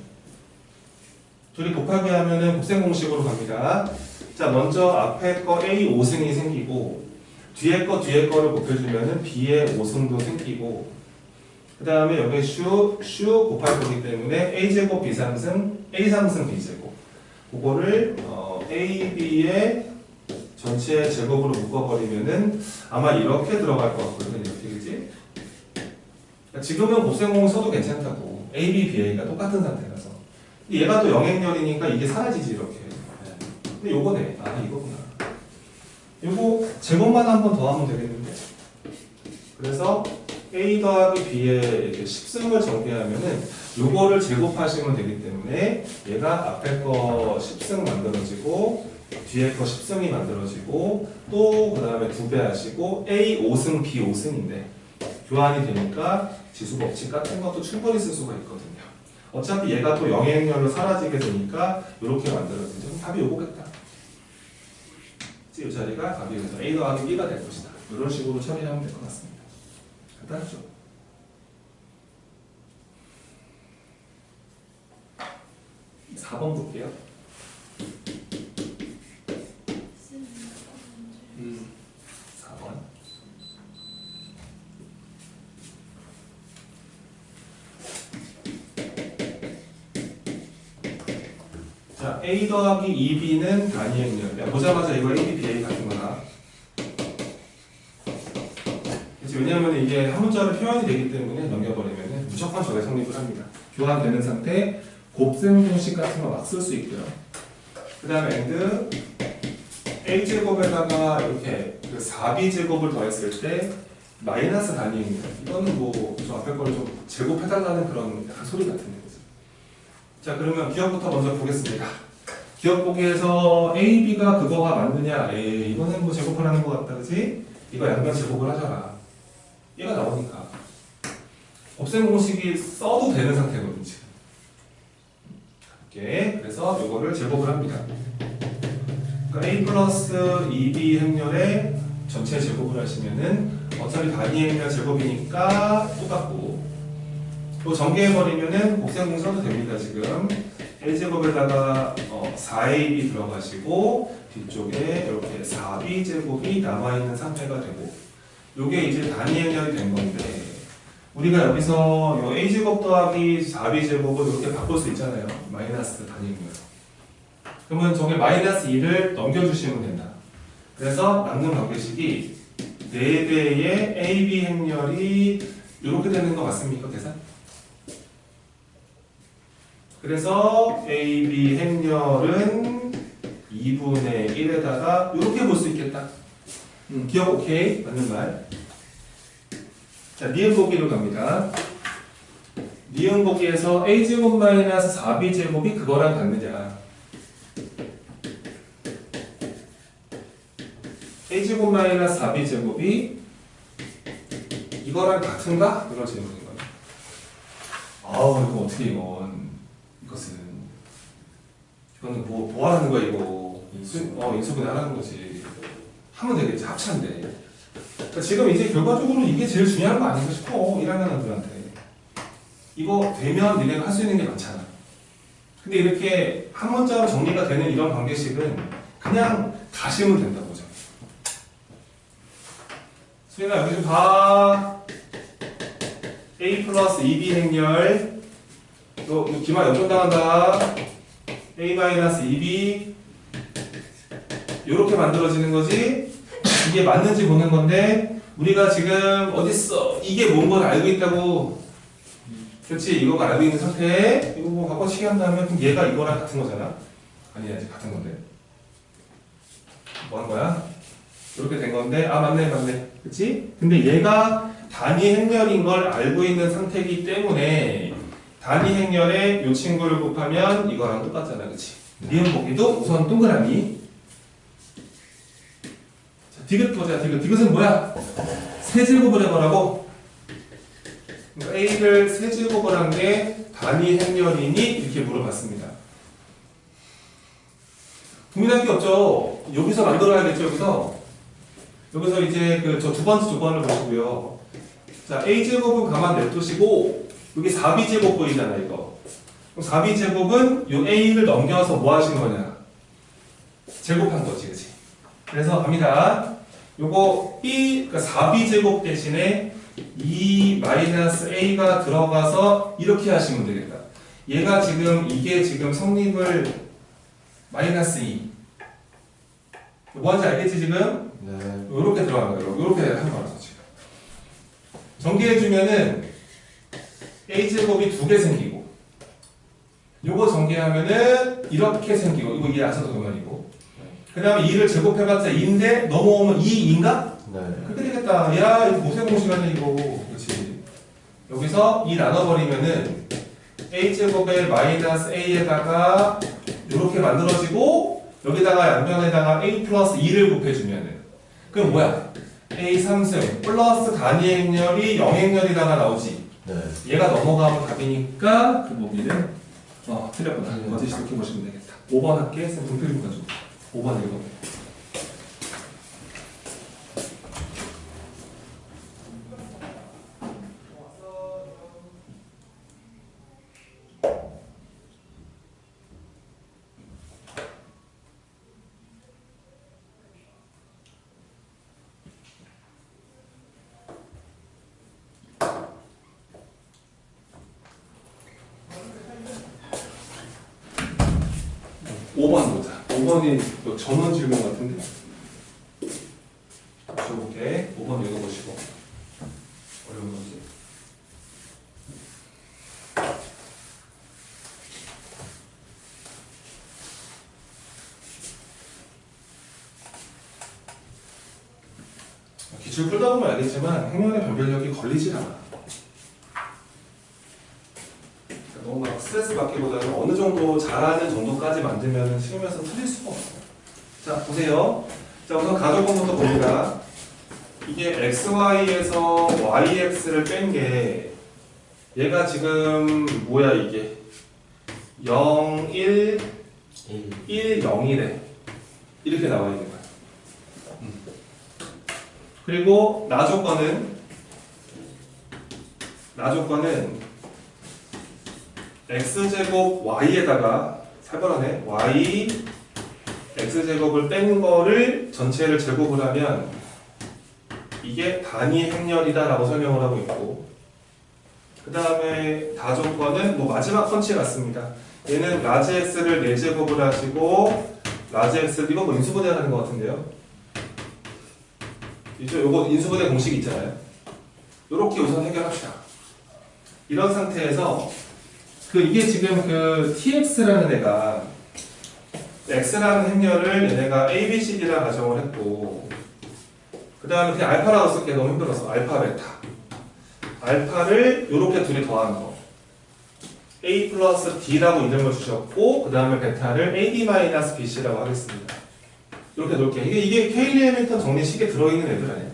둘이 곱하기 하면은 곱셈 공식으로 갑니다. 자, 먼저 앞에 거 a 5승이 생기고 뒤에 거를 곱해주면은 b의 5승도 생기고, 그 다음에 여기 슈 곱할 거기 때문에 a제곱 b 3승 a 3승 b제곱, 그거를 a, b의 전체 제곱으로 묶어버리면은 아마 이렇게 들어갈 것 같거든요. 이렇게, 그지? 지금은 곱셈공을 써도 괜찮다고. a, b, ba가 똑같은 상태라서. 얘가 또 영행렬이니까 이게 사라지지, 이렇게. 근데 요거네. 아, 이거구나. 요거 제곱만 한 번 더 하면 되겠는데. 그래서 a 더하기 b의 이렇게 10승을 전개하면은 요거를 제곱하시면 되기 때문에 얘가 앞에 거 10승 만들어지고 뒤에 거 10승이 만들어지고, 또 그 다음에 2배 하시고 a 5승 b 5승인데 교환이 되니까 지수 법칙 같은 것도 충분히 쓸 수가 있거든요. 어차피 얘가 또 영행렬로 사라지게 되니까 이렇게 만들어지죠. 답이 요거겠다. 이 자리가 답이 그래서 a 더하기 b가 될 것이다. 이런 식으로 처리하면 될 것 같습니다. 간단하죠? 4번 볼게요. 4번. 자, a 더하기 2b는 단위 행렬. 보자마자 이거 a, b, b, a 같은 거다. 왜냐하면 이게 한 문자로 표현이 되기 때문에 넘겨버리면 무조건 저게 성립을 합니다. 교환되는 상태, 곱셈 공식 같은 거 막 쓸 수 있고요. 그 다음에 and a제곱에다가 이렇게 그 4b제곱을 더했을 때 마이너스 단위입니다. 이거는 뭐 저 앞에 걸 좀 제곱해달라는 그런 약간 소리 같은데. 자, 그러면 기억부터 먼저 보겠습니다. 기억 보기에서 a, b가 그거가 맞느냐? 에이, 이거는 뭐 제곱을 하는 것 같다, 그치? 이거 양변 제곱을 하잖아. 얘가 나오니까 곱셈 공식이 써도 되는 상태거든 지금. 이렇게 그래서 이거를 제곱을 합니다. 그러니까 a 플러스 2b 행렬의 전체 제곱을 하시면은 어차피 단위 행렬 제곱이니까 똑같고 또 전개해버리면은 곱셈공 써도 됩니다. 지금 a제곱에다가 4ab 들어가시고 뒤쪽에 이렇게 4b제곱이 남아있는 상태가 되고 요게 이제 단위 행렬이 된 건데 우리가 여기서 요 a제곱 더하기 4b제곱을 이렇게 바꿀 수 있잖아요. 마이너스 단위 행렬. 그러면 저게 마이너스 2를 넘겨주시면 된다. 그래서 남는 관계식이 4배의 AB 행렬이 이렇게 되는 것 같습니까? 계산? 그래서 AB 행렬은 2분의 1에다가 이렇게 볼 수 있겠다. 기억 오케이? 맞는 말. 자, 니은 보기로 갑니다. 니은 보기에서 a제곱 마이너스 4b제곱이 그거랑 같느냐. a제곱 마이너스 4b제곱이 이거랑 같은가? 이런 질문인 거예요. 아우 이거 어떻게 이거는 뭐 하는 거야 이거. 인수분해 하라는 거지. 하면 되겠지. 합차인데. 그러니까 지금 이제 결과적으로 이게 제일 중요한 거 아닌가 싶어. 1학년들한테. 이거 되면 니네가 할 수 있는 게 많잖아. 근데 이렇게 한 문자로 정리가 되는 이런 관계식은 그냥 가시면 된다고 보자. 수인아 여기 좀 봐. a 플러스 2b 행렬 너 기말 역전당한다. a 마이너스 2b 이렇게 만들어지는 거지. 이게 맞는지 보는 건데 우리가 지금 어딨어 이게 뭔 걸 알고 있다고. 그렇지 이거가 알고 있는 상태에 이거 뭐 바꿔치기 한다면 그럼 얘가 이거랑 같은 거잖아. 아니야지 같은 건데 뭐 하는 거야? 이렇게 된 건데 맞네 그치? 근데 얘가 단위 행렬인 걸 알고 있는 상태이기 때문에 단위 행렬에 이 친구를 곱하면 이거랑 똑같잖아 그치? 니은 보기도 우선 동그라미. 자, 디귿 보자. 디귿은 뭐야? 세제곱을 해보라고. 그러니까 a를 세제곱을 한 게 단위 행렬이니 이렇게 물어봤습니다. 고민할 게 없죠. 여기서 만들어야겠죠. 여기서 이제 저 두 번째 조건을 보시고요. 자, a제곱은 가만 냅두시고 여기 4b제곱 보이잖아 이거. 그럼 4b제곱은 이 a를 넘겨서 뭐 하신 거냐? 제곱한 거지, 그치? 그래서 갑니다. 요거 b, 그러니까 4b제곱 대신에 2-a가 들어가서 이렇게 하시면 되겠다. 얘가 지금 이게 지금 성립을 마이너스 2. 뭐하는지 알겠지 지금? 네. 요렇게 들어간 거예요. 요렇게 한 거라서 지금. 전개해주면은 a제곱이 2개 생기고 요거 전개하면은 이렇게 생기고 이거 이해 안 써도 그만이고 그 다음에 2를 제곱해봤자 2인데 넘어오면 2인가? 네. 그렇게 되겠다. 야 이거 고생공 시간에 이거 그렇지. 여기서 2 나눠버리면은 a제곱에 마이너스 a에다가 이렇게 만들어지고 여기다가 양변에다가 a 플러스 2를 곱해주면은 그럼 뭐야? a 3승 플러스 단위 행렬이 0행렬이다가 나오지. 네. 얘가 넘어가면 답이니까 그 보기는 틀렸구나. 거짓이 이렇게 보시면 되겠다. 5번 할게. 쌤 분필 좀 가지고 5번 읽어. 보자. 5번이 전원 질문 같은데? 줘볼게. 5번 읽어보시고. 어려운 거지? 기출 풀다 보면 알겠지만 행렬의 변별력이 걸리질 않아. 너무 막 스트레스 받기보다는 어느 정도 잘하는 정도까지 만들면 시험에서 틀릴 수가 없어요. 자, 보세요. 자, 우선 가정법부터 봅니다. 이게 XY에서 YX를 뺀 게 얘가 지금 뭐야 이게 0, 1, 1. 1, 0이래. 이렇게 나와 있는 거야. 그리고 나 조건은 x제곱 y에다가 살벌하네. y x제곱을 뺀 거를 전체를 제곱을 하면 이게 단위 행렬이다 라고 설명을 하고 있고, 그 다음에 다조건은 뭐 마지막 펀치 같습니다. 얘는 라지 x를 4제곱을 하시고 라지 x, 이거 뭐 인수분해 하는 것 같은데요. 요거 인수분해 공식이 있잖아요. 요렇게 우선 해결합시다. 이런 상태에서 이게 지금 tx라는 애가 x라는 행렬을 얘네가 a, b, c, d라 가정을 했고, 그 다음에 그냥 알파라고 쓸게 너무 힘들어서 알파, 베타. 알파를 요렇게 둘이 더한 거. a 플러스 d라고 이름을 주셨고, 그 다음에 베타를 ad-bc라고 하겠습니다. 이렇게 놓을게요. 이게 케일리 해밀턴 정리식에 들어있는 애들 아니에요?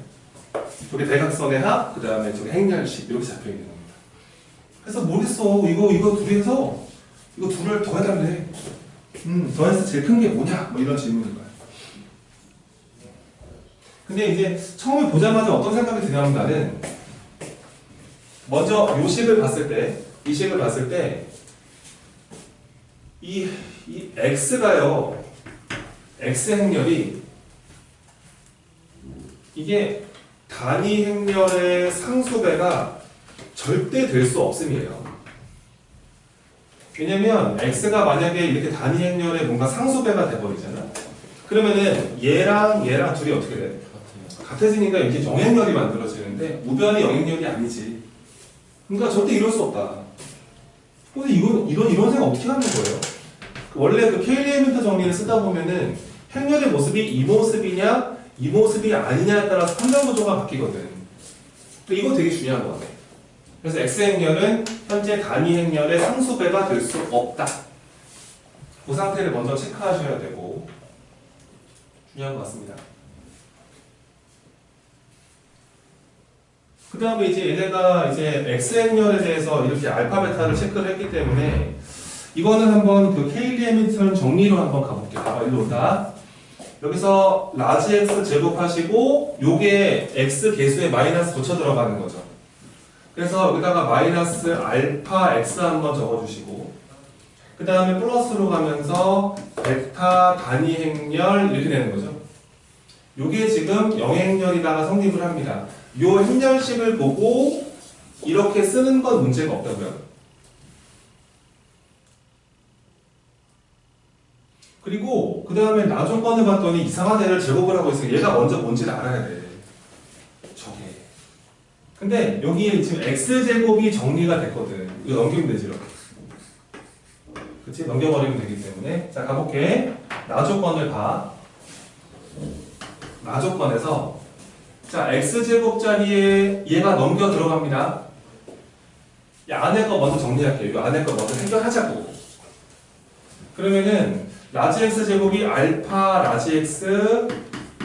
저기 대각선의 합, 그 다음에 저기 행렬식 이렇게 잡혀있는 겁니다. 그래서 모르겠어. 이거 둘이 해서 이거 둘을 더해달래. 더해서 제일 큰 게 뭐냐? 뭐 이런 질문인 거야. 근데 이제 처음에 보자마자 어떤 생각이 드냐면 나는 먼저 요 식을 봤을 때, 이 식을 봤을 때 이 x가요, x 행렬이 이게 단위 행렬의 상수배가 절대 될 수 없음이에요. 왜냐면 x가 만약에 이렇게 단위 행렬의 뭔가 상수배가 돼버리잖아. 그러면은 얘랑 둘이 어떻게 돼? 같아지니까 이렇게 영행렬이 만들어지는데 우변이 영행렬이 아니지. 그러니까 절대 이럴 수 없다. 근데 이런 생각 어떻게 하는 거예요? 원래 케일리 해밀턴 정리를 쓰다 보면은 행렬의 모습이 이 모습이냐 이 모습이 아니냐에 따라서 판정 구조가 바뀌거든. 이거 되게 중요한 것 같아. 그래서 X행렬은 현재 단위 행렬의 상수배가 될 수 없다. 그 상태를 먼저 체크하셔야 되고 중요한 것 같습니다. 그 다음에 이제 얘네가 이제 X행렬에 대해서 이렇게 알파, 베타를 체크를 했기 때문에 이거는 한번 케일리 해밀턴 정리로 한번 가볼게요. 봐봐, 일로 온다. 여기서 라지 X 제곱하시고 요게 X 개수에 마이너스 붙여 들어가는 거죠. 그래서 여기다가 마이너스 알파 X 한번 적어주시고, 그 다음에 플러스로 가면서 베타 단위 행렬 이렇게 되는 거죠. 요게 지금 영행렬이다가 성립을 합니다. 요 행렬식을 보고 이렇게 쓰는 건 문제가 없다고요. 그리고 그 다음에 나조건을 봤더니 이상한 애를 제곱을 하고 있어요. 얘가 먼저 뭔지를 알아야 돼. 저게. 근데 여기에 지금 x제곱이 정리가 됐거든. 이거 넘기면 되지 이렇게. 그치? 넘겨버리면 되기 때문에. 자, 가볼게. 나조건을 봐. 나조건에서 자, x제곱 자리에 얘가 넘겨 들어갑니다. 이 안에 거 먼저 정리할게요. 이 안에 거 먼저 해결하자고. 그러면은 라지 x 제곱이 알파 라지 x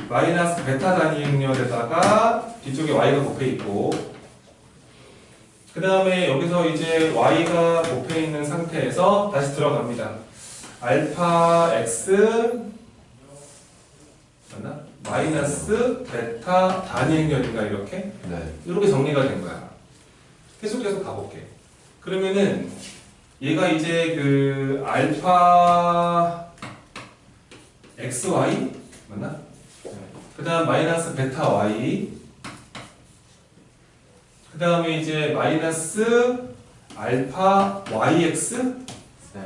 마이너스 베타 단위 행렬에다가 뒤쪽에 y가 곱해 있고, 그 다음에 여기서 이제 y가 곱해 있는 상태에서 다시 들어갑니다. 알파 x 맞나? 마이너스 베타 단위 행렬인가 이렇게? 네. 이렇게 정리가 된 거야. 계속 가볼게. 그러면은 얘가 이제 알파 xy 맞나? 그 다음 마이너스 베타 y, 그 다음에 이제 마이너스 알파 yx, 네.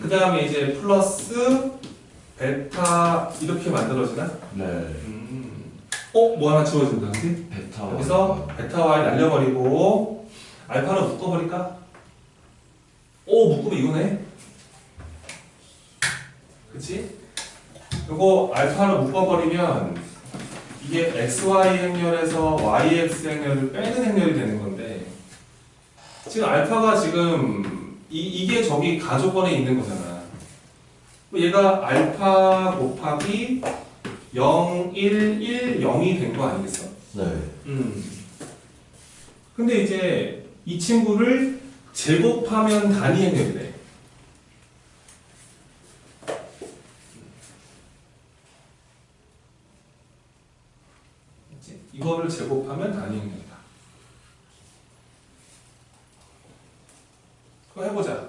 그 다음에 이제 플러스 베타 이렇게 만들어지나? 네. 뭐 하나 지워진다, 그치? 베타. 여기서 베타 y 날려버리고 알파로 묶어버릴까? 묶으면 이거네. 그치? 이거 알파로 묶어버리면 이게 xy 행렬에서 yx 행렬을 빼는 행렬이 되는 건데, 지금 알파가 지금 이게 저기 가조건에 있는 거잖아. 얘가 알파 곱하기 0, 1, 1, 0이 된 거 아니겠어? 네. 근데 이제 이 친구를 제곱하면 단위 행렬이 돼. 이거를 제곱하면 단위행렬이다. 그거 해보자.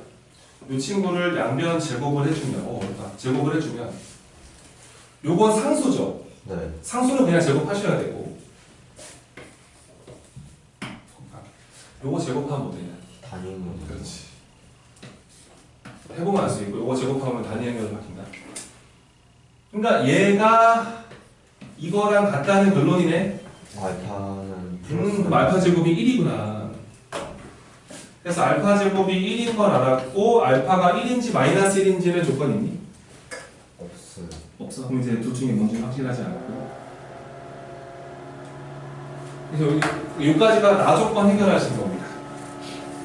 이 친구를 양변 제곱을 해주면 제곱을 해주면 요건 상수죠. 네. 상수는 그냥 제곱하셔야 되고 요거 제곱하면 뭐 되냐? 단위행렬. 그렇지. 해보면 알 수 있고 요거 제곱하면 단위행렬로 바뀐다. 그러니까 얘가 이거랑 같다는 결론이네. 알파는 알파 제곱이 1이구나. 그래서 알파 제곱이 1인 걸 알았고 알파가 1인지 마이너스 1인지는 조건 있니? 없어요. 없어. 그럼 이제 둘 중에 뭔지 확실하지 않고. 그래서 여기까지가 나 조건 해결하신 겁니다.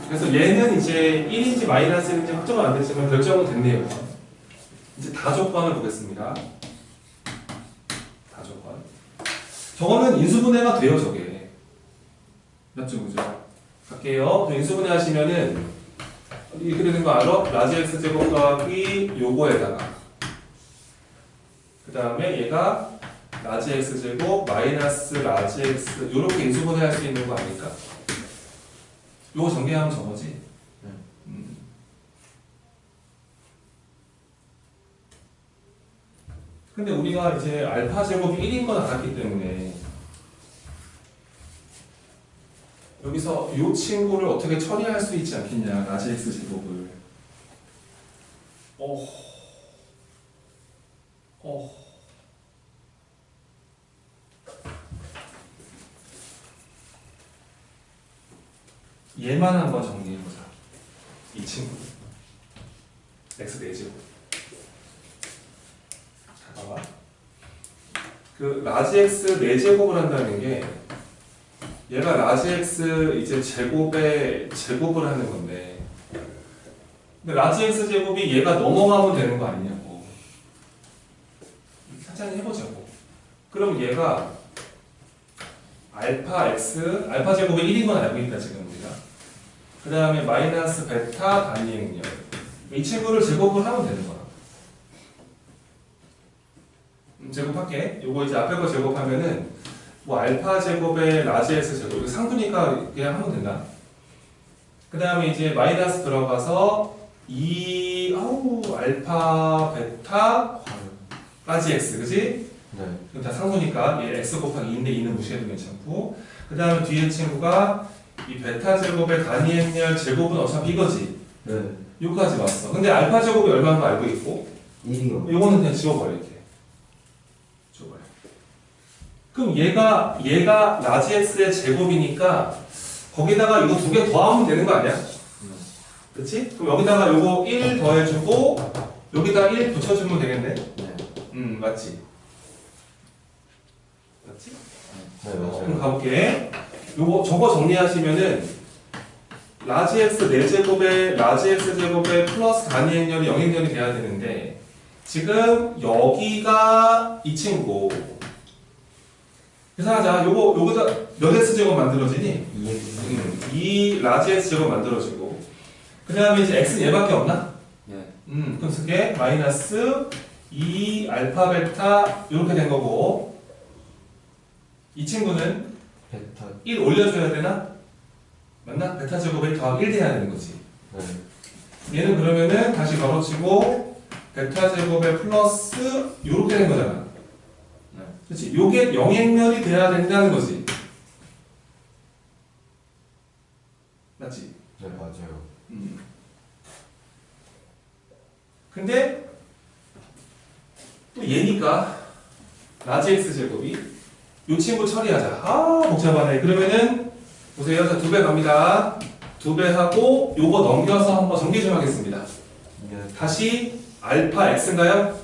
그래서 얘는 이제 1인지 마이너스 1인지 확정은 안 됐지만 결정은 됐네요. 이제 다 조건을 보겠습니다. 다 조건. 저거는 인수분해가 돼요, 저게. 맞죠, 그죠? 갈게요. 인수분해 하시면은 이렇게 되는 거 알아? 라지 x 제곱 더하기 요거에다가 그 다음에 얘가 라지 x 제곱 마이너스 라지 x 요렇게 인수분해 할 수 있는 거 아닐까? 요거 전개하면 저거지? 네. 근데 우리가 이제 알파 제곱이 1인 건 알았기 때문에 여기서 이 친구를 어떻게 처리할 수 있지 않겠냐, 라지 x 제곱을. 얘만 한번 정리해보자. 이 친구 x 4제곱. 잠깐만. 그 라지 x 4제곱을 한다는 게 얘가 라지 x 이제 제곱에 제곱을 하는 건데, 근데 라지 x 제곱이 얘가 넘어가면 되는 거 아니냐고. 살짝 해보자고. 그럼 얘가 알파 x 알파 제곱이 1인 건 알고 있다 지금 우리가. 그 다음에 마이너스 베타 단위행렬. 이 친구를 제곱을 하면 되는 거야. 제곱할게. 요거 이제 앞에 거 제곱하면은 뭐 알파 제곱에 라지 x 제곱, 이거 상수니까 그냥 하면 된다. 그 다음에 이제 마이너스 들어가서 알파 베타 라지 x, 그지? 네. 이거 다 상수니까 얘 x 곱하기 2인데 2는 무시해도 괜찮고, 그 다음에 뒤에 친구가 이 베타 제곱의 단위행렬 제곱은 어차피 이거지. 네. 여기까지 왔어. 근데 알파 제곱이 얼마인 거 알고 있고, 1이요. 요거는 그냥 지워버릴게. 지워버려. 그럼 얘가 라지 x의 제곱이니까 거기다가 이거 두 개 더하면 되는 거 아니야? 그치? 그럼 여기다가 요거 1 더해주고 여기다 1 붙여주면 되겠네? 네. 맞지? 맞지? 네, 그럼 맞아요. 가볼게. 저거 정리하시면은 라지 x 4제곱에 라지 x 제곱에 플러스 단위행렬이 영행렬이 돼야 되는데, 지금 여기가 이 친구. 계산하자. 요거다 몇 x 제곱 만들어지니? 2 라지 x 제곱 만들어지고, 그 다음에 이제 x는 얘밖에 없나? 네. 그럼 그게 마이너스 2 알파 베타 이렇게 된 거고, 이 친구는 베타. 1 올려줘야 되나? 맞나? 베타 제곱에 더하기 1 돼야 되는 거지. 네. 얘는 그러면은 다시 걸어치고 베타 제곱에 플러스 이렇게 된 거잖아. 네. 그렇지? 요게 영행렬이 돼야 된다는 거지. 맞지? 네, 맞아요. 근데 또 얘니까 라지 x 제곱이 이 친구 처리하자. 복잡하네. 그러면은 보세요. 자, 2배 갑니다. 2배 하고 요거 넘겨서 한번 전개 좀 하겠습니다. 네. 다시 알파 x인가요?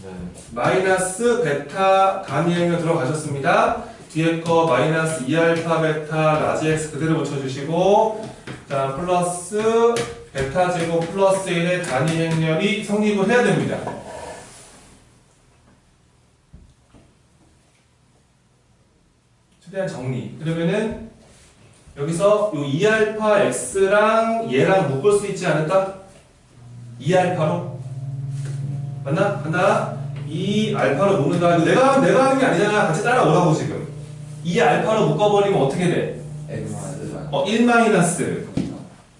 네. 마이너스 베타 단위행렬 들어가셨습니다. 뒤에 거 마이너스 2알파 베타 라지 x 그대로 붙여주시고, 자 플러스 베타 제곱 플러스 1의 단위행렬이 성립을 해야 됩니다. 최대한 정리. 그러면은 여기서 요 2알파 x랑 얘랑 묶을 수 있지 않을까? 2알파로 맞나? 간다. 2알파로 묶는다. 이거 내가 하는 게 아니잖아. 같이 따라오라고 지금. 이 알파로 묶어버리면 어떻게 돼? 1 마이너스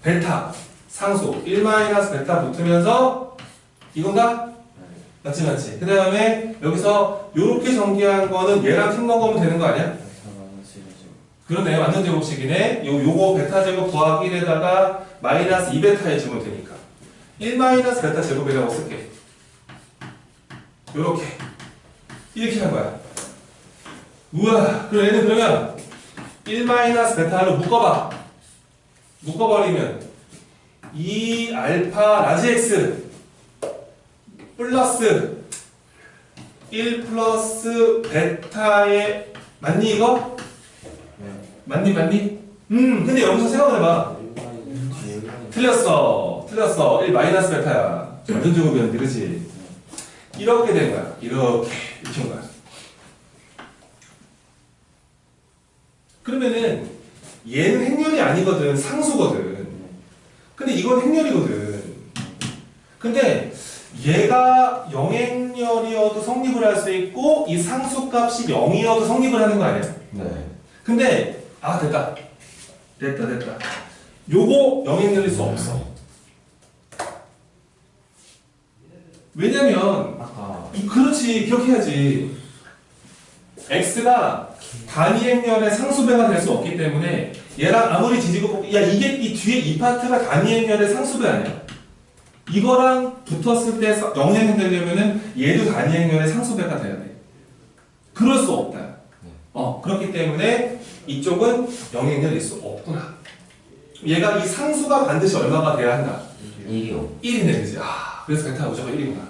베타 상수 1 마이너스 베타 붙으면서 이건가? 맞지? 그 다음에 여기서 요렇게 전개한 거는 얘랑 팀 먹으면 되는 거 아니야? 그러네. 완전 제곱식이네. 요거 베타 제곱 더하기 1에다가 마이너스 2베타 해주면 되니까 1 마이너스 베타 제곱이라고 쓸게. 요렇게 이렇게 한 거야. 우와. 그럼 얘는 그러면 1 마이너스 베타로 묶어버리면 2 알파 라지 x 플러스 1 플러스 베타의 맞니 이거? 맞니? 근데 여기서 생각을 해봐. 틀렸어. 1 마이너스 베타야. 완전 제곱이었는데 그치? 이렇게 된 거야. 이렇게 온 거야. 그러면은 얘는 행렬이 아니거든. 상수거든. 근데 이건 행렬이거든. 근데 얘가 영행렬이어도 성립을 할 수 있고 이 상수값이 0이어도 성립을 하는 거 아니야? 네. 근데 됐다. 요거 영행렬일 수 없어. 왜냐면 그렇지 기억해야지. x가 단위행렬의 상수배가 될 수 없기 때문에 얘랑 아무리 지지고 이게 이 뒤에 이 파트가 단위행렬의 상수배 아니야. 이거랑 붙었을 때 영행이 되려면은 얘도 단위행렬의 상수배가 돼야 돼. 그럴 수 없다. 그렇기 때문에 이쪽은 영행렬일 수 없구나. 얘가 이 상수가 반드시 얼마가 돼야 한다? 1이요. 1이네, 그지? 그래서 베타 무조건 1이구나.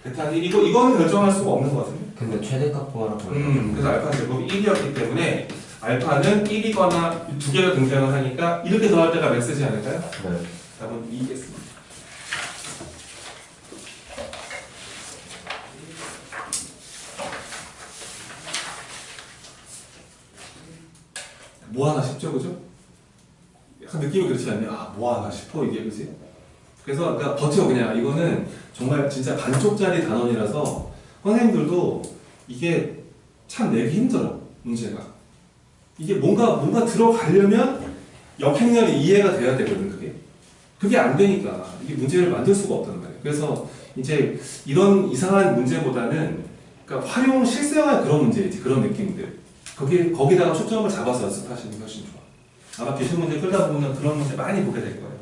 베타 1이고 이거는 결정할 수가 없는 거 같은데. 근데 최대값 구하라고. 그래서 알파 제곱이 1이었기 때문에 알파는 1이거나 두 개가 등장을 하니까 이렇게 더할 때가 맥스지 않을까요? 네. 답은 2겠습니다. 뭐 하나 싶죠, 그죠? 약간 느낌이 그렇지 않냐? 뭐 하나 싶어 이게 그지? 그래서 그러니까 버텨 그냥. 이거는 정말 진짜 반쪽짜리 단원이라서 선생님들도 이게 참 내기 힘들어 문제가. 이게 뭔가 들어가려면 역행렬이 이해가 돼야 되거든 그게 안 되니까 이게 문제를 만들 수가 없단 말이에요. 그래서 이제 이런 이상한 문제보다는 그러니까 활용 실생활 그런 문제이지 그런 느낌들. 거기다가 초점을 잡아서 연습하시는 게 훨씬 좋아. 아마 기술 문제 끌다 보면 그런 문제 많이 보게 될 거예요.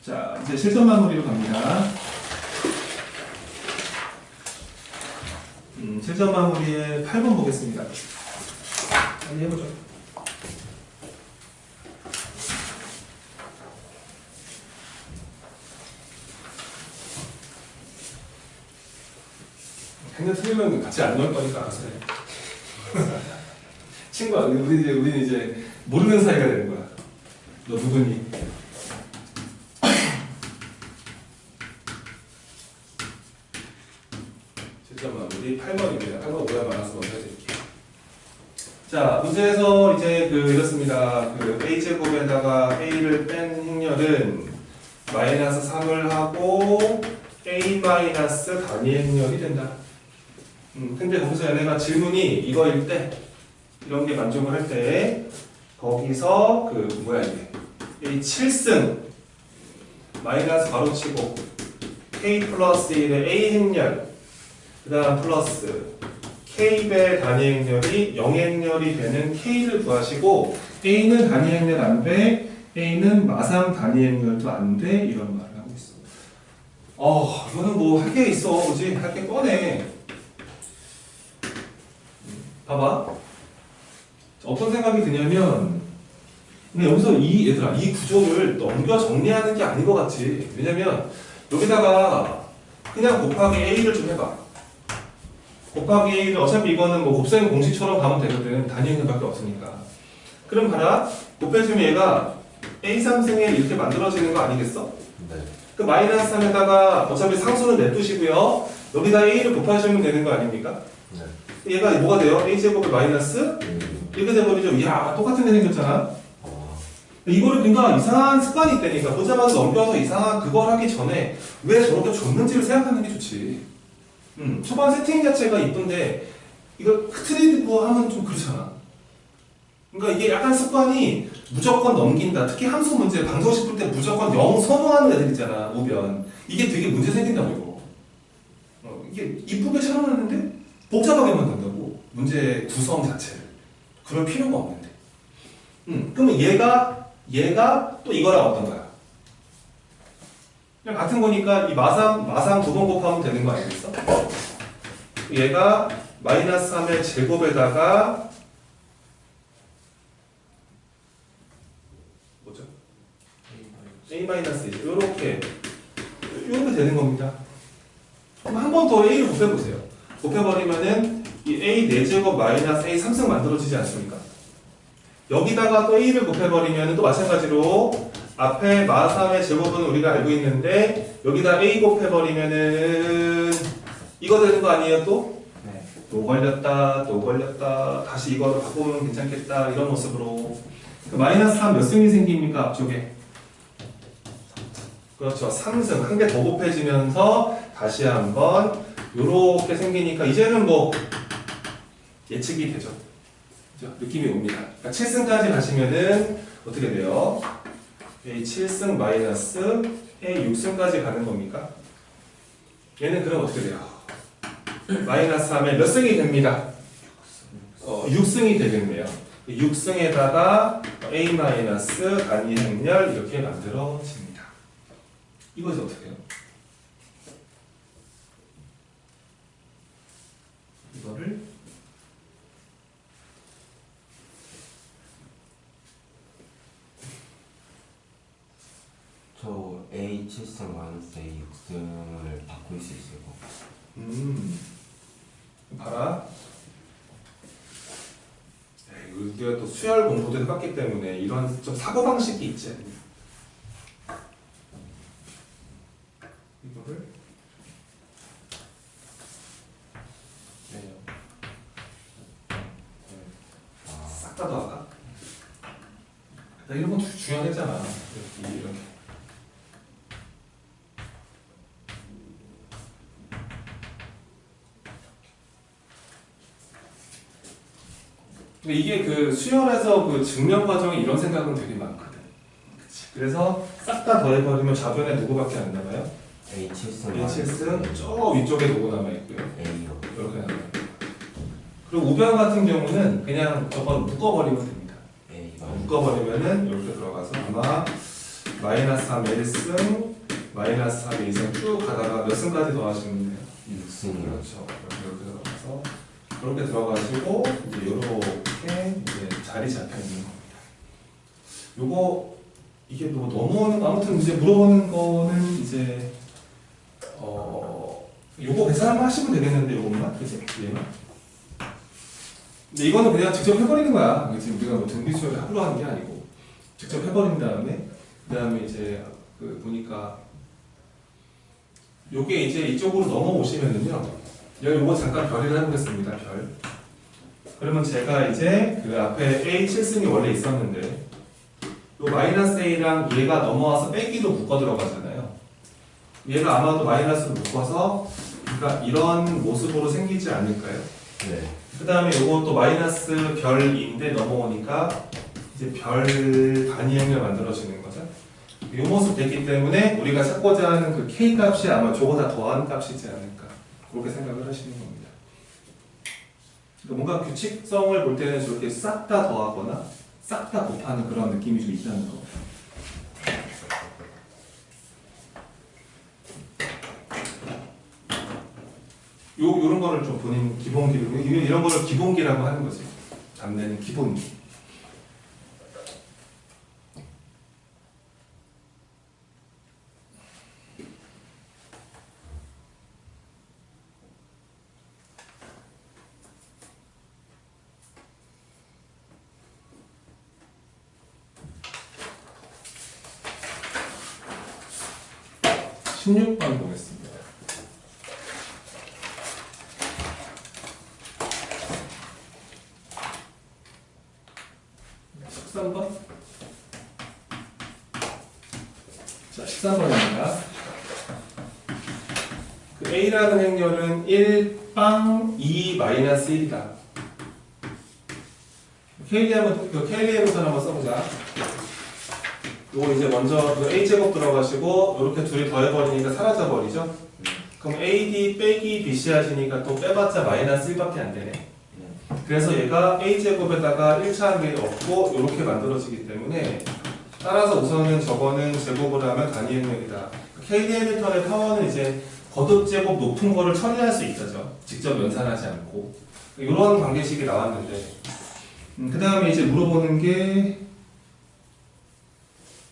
자, 이제 실전 마무리로 갑니다. 실전 마무리에 8번 보겠습니다. 빨리 해보죠. 그냥 틀리면 같이 안 넣을 거니까 알아서 해. 친구야, 우리 이제 모르는 사이가 되는 거야. 너 누구니? 잠깐만, 우리 8번입니다. 8번 오해 많아서 먼저 해드릴게요. 자, 문제에서 이제 이렇습니다. a제곱에다가 a를 뺀 행렬은 마이너스 3을 하고 a 마이너스 단위 행렬이 된다. 근데 거기서 얘네가 질문이 이거일 때 이런 게 만족을 할 때 거기서 이게 이 7승 마이너스 가로치고 k 플러스 1의 a 행렬 그 다음 플러스 k배 단위 행렬이 0행렬이 되는 k를 구하시고 a는 단위 행렬 안 돼, a는 마상 단위 행렬도 안 돼 이런 말을 하고 있어. 이거는 뭐 할 게 있어, 그지? 할 게 뻔해. 봐봐. 어떤 생각이 드냐면, 근데 여기서 이 구조를 넘겨 정리하는 게 아닌 것 같지. 왜냐면, 여기다가 그냥 곱하기 A를 좀 해봐. 곱하기 A를 어차피 이거는 뭐 곱셈 공식처럼 가면 되거든. 단위 행렬밖에 없으니까. 그럼 봐라. 곱해주면 얘가 A3승에 이렇게 만들어지는 거 아니겠어? 네. 그 마이너스 3에다가 어차피 상수는 냅두시고요. 여기다 A를 곱하시면 되는 거 아닙니까? 네. 얘가 뭐가 돼요? a제곱에 마이너스? 이렇게 돼버리죠. 이야, 똑같은 애 생겼잖아. 이거를 그러니까 이상한 습관이 있다니까. 보자마자 넘겨서 이상한 그걸 하기 전에 왜 저렇게 줬는지를 생각하는 게 좋지. 초반 세팅 자체가 이쁜데 이거 트레이드 부호 하면 좀 그렇잖아. 그러니까 이게 약간 습관이 무조건 넘긴다. 특히 함수 문제 방정식 풀 때 무조건 0 선호하는 애들 있잖아. 우변. 이게 되게 문제 생긴다고 이거. 이게 이쁘게 촬영하는데 복잡하게 만든다고. 문제 구성 자체를. 그럴 필요가 없는데. 그러면 얘가 또 이거랑 어떤 거야? 그냥 같은 거니까 이 마상 두 번 곱하면 되는 거 아니겠어? 얘가 마이너스 3의 제곱에다가 뭐죠? a-1 이렇게 되는 겁니다. 그럼 한 번 더 a를 곱해보세요. 곱해버리면은 이 a 4제곱 마이너스 a 3승 만들어지지 않습니까? 여기다가 또 a를 곱해버리면 또 마찬가지로 앞에 마3의 제곱은 우리가 알고 있는데 여기다 a 곱해버리면은 이거 되는 거 아니에요 또? 네. 또 걸렸다 다시 이거를 바꾸면 괜찮겠다 이런 모습으로 그 마이너스 3 몇 승이 생깁니까 앞쪽에? 그렇죠 3승 한 개 더 곱해지면서 다시 한번 요렇게 생기니까 이제는 뭐 예측이 되죠. 그죠? 느낌이 옵니다. 그러니까 7승까지 가시면은 어떻게 돼요? A 7승 마이너스 A 6승까지 가는 겁니까? 얘는 그럼 어떻게 돼요? 마이너스 3에 몇 승이 됩니다? 6승이 되겠네요. 6승에다가 A 마이너스 단위 행렬 이렇게 만들어집니다. 이것이 어떻게 해요? 이거를 저 A 7승 마이너스 A 6승을 바꿀 수 있을 것 같아요. 봐라. 우리가 또 수열 공부도 해봤기 때문에 이런 좀 사고방식이 있지. 이거를 싹 다 더할까? 이런 건 중요하잖아. 이렇게. 근데 이게 그 수열에서 그 증명 과정에 이런 생각은 되게 많거든. 그치. 그래서 싹 다 더해버리면 좌변에 누구밖에 안 남아요? A 7승 HS는 저 위쪽에 누구 남아있고요. A요. 이렇게 남아있고. 그리고 우변 같은 경우는 그냥 저걸 묶어버리면 됩니다. A 묶어버리면은 이렇게 들어가서 아마 마이너스 3 1승, 마이너스 3 2승 쭉 가다가 몇 승까지 더하시면 돼요? 6승이요. 그렇죠. 이렇게 들어가서 그렇게 들어가시고 이제 이렇게 이제 자리 잡혀 있는 겁니다. 요거 이게 뭐 넘어오는 거 아무튼 이제 물어보는 거는 이제 요거 계산만 하시면 되겠는데 요것만 그치? 얘만. 근데 이거는 그냥 직접 해버리는 거야. 그치? 우리가 뭐 등비수열을 함부로 하는 게 아니고 직접 해버린 다음에 그 다음에 이제 그 보니까 요게 이제 이쪽으로 넘어오시면은요. 여기 요거 잠깐 별을 해보겠습니다. 별. 그러면 제가 이제 그 앞에 A 7승이 원래 있었는데 요 마이너스 A랑 얘가 넘어와서 빼기로 묶어 들어가잖아요. 얘가 아마도 마이너스로 묶어서 그러니까 이런 모습으로 생기지 않을까요? 네. 그 다음에 요것도 마이너스 별인데 넘어오니까 이제 별 단위형을 만들어지는 거죠. 이 모습 됐기 때문에 우리가 찾고자 하는 그 K 값이 아마 저보다 더한 값이지 않을까 그렇게 생각을 하시는 겁니다. 그러니까 뭔가 규칙성을 볼 때는 저렇게 싹 다 더하거나 싹 다 곱하는 그런 느낌이 좀 있다는 거. 요런 거를 좀 본인 기본기로 이런 거를 기본기라고 하는 거지. 잡내는 기본기. (16번) 보겠습니다. 13번? 자, 13번입니다. 그 A라는 행렬은 1, 빵 2 마이너스 1이다. KDM부터 한번 써보자. 요거 이제 먼저 그 A제곱 들어가시고 이렇게 둘이 더해버리니까 사라져버리죠? 그럼 AD 빼기 BC 하시니까 또 빼봤자 마이너스 1밖에 안 되네. 그래서 얘가 A제곱에다가 1차 한개 없고 이렇게 만들어지기 때문에 따라서 우선은 저거는 제곱을 하면 단위행렬이다. KDM의 파워는 이제 거듭제곱 높은 거를 처리할 수 있죠. 직접 연산하지 않고. 이런 관계식이 나왔는데 그 다음에 이제 물어보는 게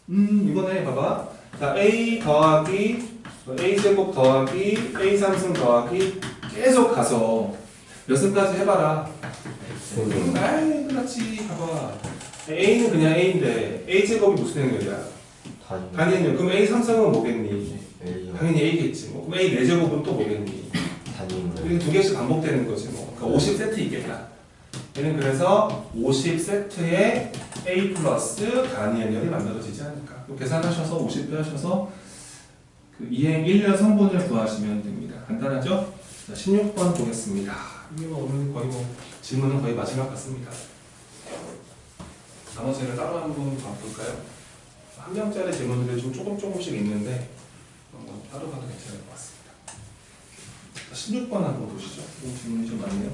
이거네. 봐봐. 자, A 더하기 A제곱 더하기 A3승 더하기 계속 가서 몇 승까지 해봐라. 아이 그렇지. 봐봐. A는 그냥 A인데 A제곱이 무슨 행렬이야? 단위행렬. 그럼 A3승은 뭐겠니? 당연히 A겠지. 뭐. 그럼 A 4제곱은 또 뭐겠니? 이게 두 개씩 반복되는 거지 뭐. 그러니까 50세트 있겠다. 얘는 그래서 50세트의 A 플러스 단위행렬이 만들어지지 않을까. 계산하셔서 50 빼하셔서 그 이행 1년 성분을 구하시면 됩니다. 간단하죠? 자, 16번 보겠습니다. 이게 뭐 오늘 거의 뭐 질문은 거의 마지막 같습니다. 나머지를 따로 한번 봐볼까요? 한 명짜리 질문들이 좀 조금씩 있는데 따로 봐도 괜찮을 것 같습니다. 16번 한번 보시죠. 이 질문이 좀 많네요.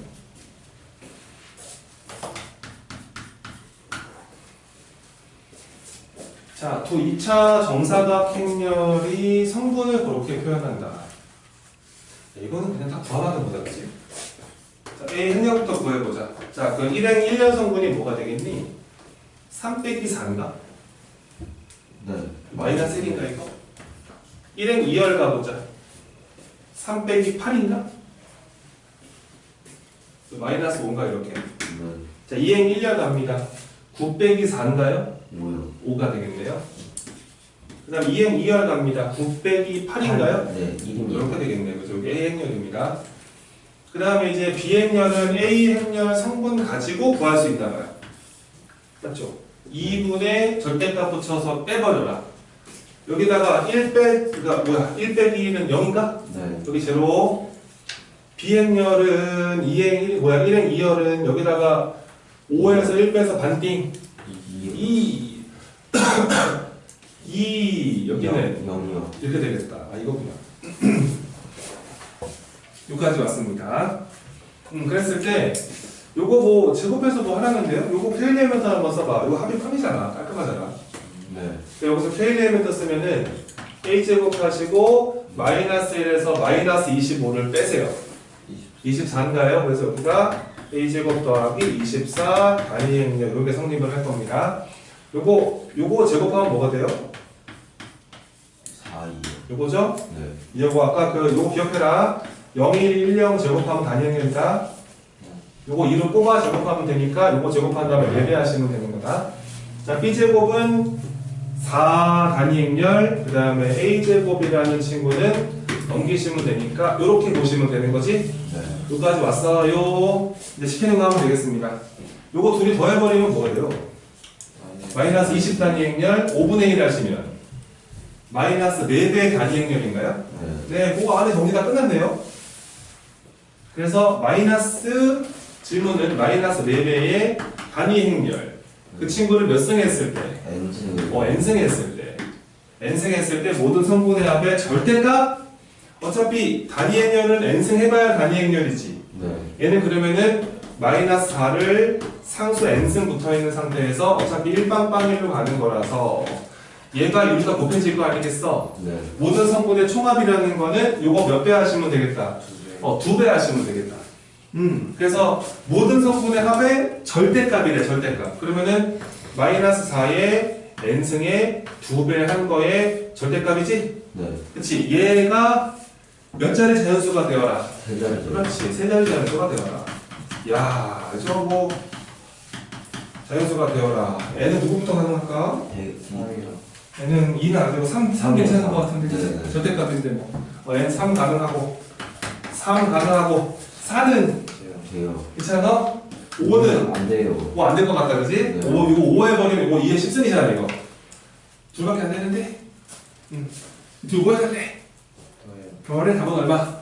자, 두 2차 정사각 행렬이 성분을 그렇게 표현한다. 이거는 그냥 다 구하면 보자, 그치? 자, A 행렬부터 구해보자. 자, 그 1행 1년 성분이 뭐가 되겠니? 3 빼기 4인가? 네. 마이너스 1인가 이거? 1행 2열 가보자. 3 빼기 8인가? 마이너스 5인가 이렇게? 자, 2행 1열 갑니다. 9 빼기 4인가요? 5가 되겠네요. 그 다음 2행 2열 갑니다. 9 빼기 8인가요? 네, 1입니다. 이렇게 되겠네요. 그죠? 여기 A 행렬입니다. 그 다음에 이제 B 행렬은 A 행렬 성분 가지고 구할 수 있나 봐요. 맞죠? 2분의 절대값 붙여서 빼버려라. 여기다가 1 빼기 1은 0인가? 네. 여기 제로. B 행렬은 1행 2열은 여기다가 5에서 1 빼서 반띵. 2 여기는 0이요. 이렇게 되겠다. 아 이거구나. 여기까지 왔습니다. 그랬을 때 요거 뭐 제곱해서 뭐 하라는데요? 요거 K-엘리멘트 한번 써봐. 요거 합이 3이잖아. 깔끔하잖아. 네. 여기서 K-엘리멘트 쓰면은 A제곱 하시고 마이너스 1에서 마이너스 25를 빼세요. 24인가요? 그래서 여기가 A제곱 더하기 24 단위행렬 이렇게 성립을 할 겁니다. 요거 제곱하면 뭐가 돼요? 4이요. 요거죠? 네. 요거 아까 요거 기억해라. 0, 1, 1, 0 제곱하면 단위행렬이다. 요거 2로 뽑아 제곱하면 되니까 요거 제곱한 다음에 4배 하시면 되는 거다. 자, B제곱은 4 단위행렬, 그 다음에 A제곱이라는 친구는 넘기시면 되니까 요렇게 보시면 되는 거지? 네. 여기까지 왔어요. 이제 시키는 거 하면 되겠습니다. 요거 둘이 더해버리면 뭐가 돼요? 마이너스 20 단위행렬 5분의 1 하시면 마이너스 4배 단위행렬인가요? 네, 그거 안에 정리 다 끝났네요. 그래서 마이너스 질문은 마이너스 4배의 단위행렬 그 친구를 몇 승 했을 때? n승. n승 했을 때. n승 했을 때 모든 성분의 합의 절대값? 어차피 단위행렬은 n승 해봐야 단위행렬이지. 네. 얘는 그러면은 마이너스 4를 상수 n승 붙어있는 상태에서 어차피 일반빵1로 가는 거라서 얘가 여기가 곱해질 거 아니겠어? 네. 모든 성분의 총합이라는 거는 요거 몇 배 하시면 되겠다? 2배 하시면 되겠다. 그래서 모든 성분의 합의 절대값이래, 절대값. 그러면은 마이너스 4의 n승의 2배 한 거의 절대값이지? 네. 그치? 얘가 몇 자리 자연수가 되어라? 세 자리죠. 그렇지, 세 자리 자연수가 되어라. 야, 저거 뭐 자연수가 되어라. n은 누구부터 가능할까? 100. n은 2는 안 되고 3 괜찮은 것 같은데 네. 절대값인데 뭐 n 3 가능하고 3 가능하고 4는 돼요. 괜찮아? 5는 안 돼요. 뭐 안 될 것 같다 그지? 네. 5 이거 5 해버리면 이거 2의 10승이잖아 이거 둘밖에 안 되는데? 둘 뭐 해야 돼? 겨울에 답은 얼마?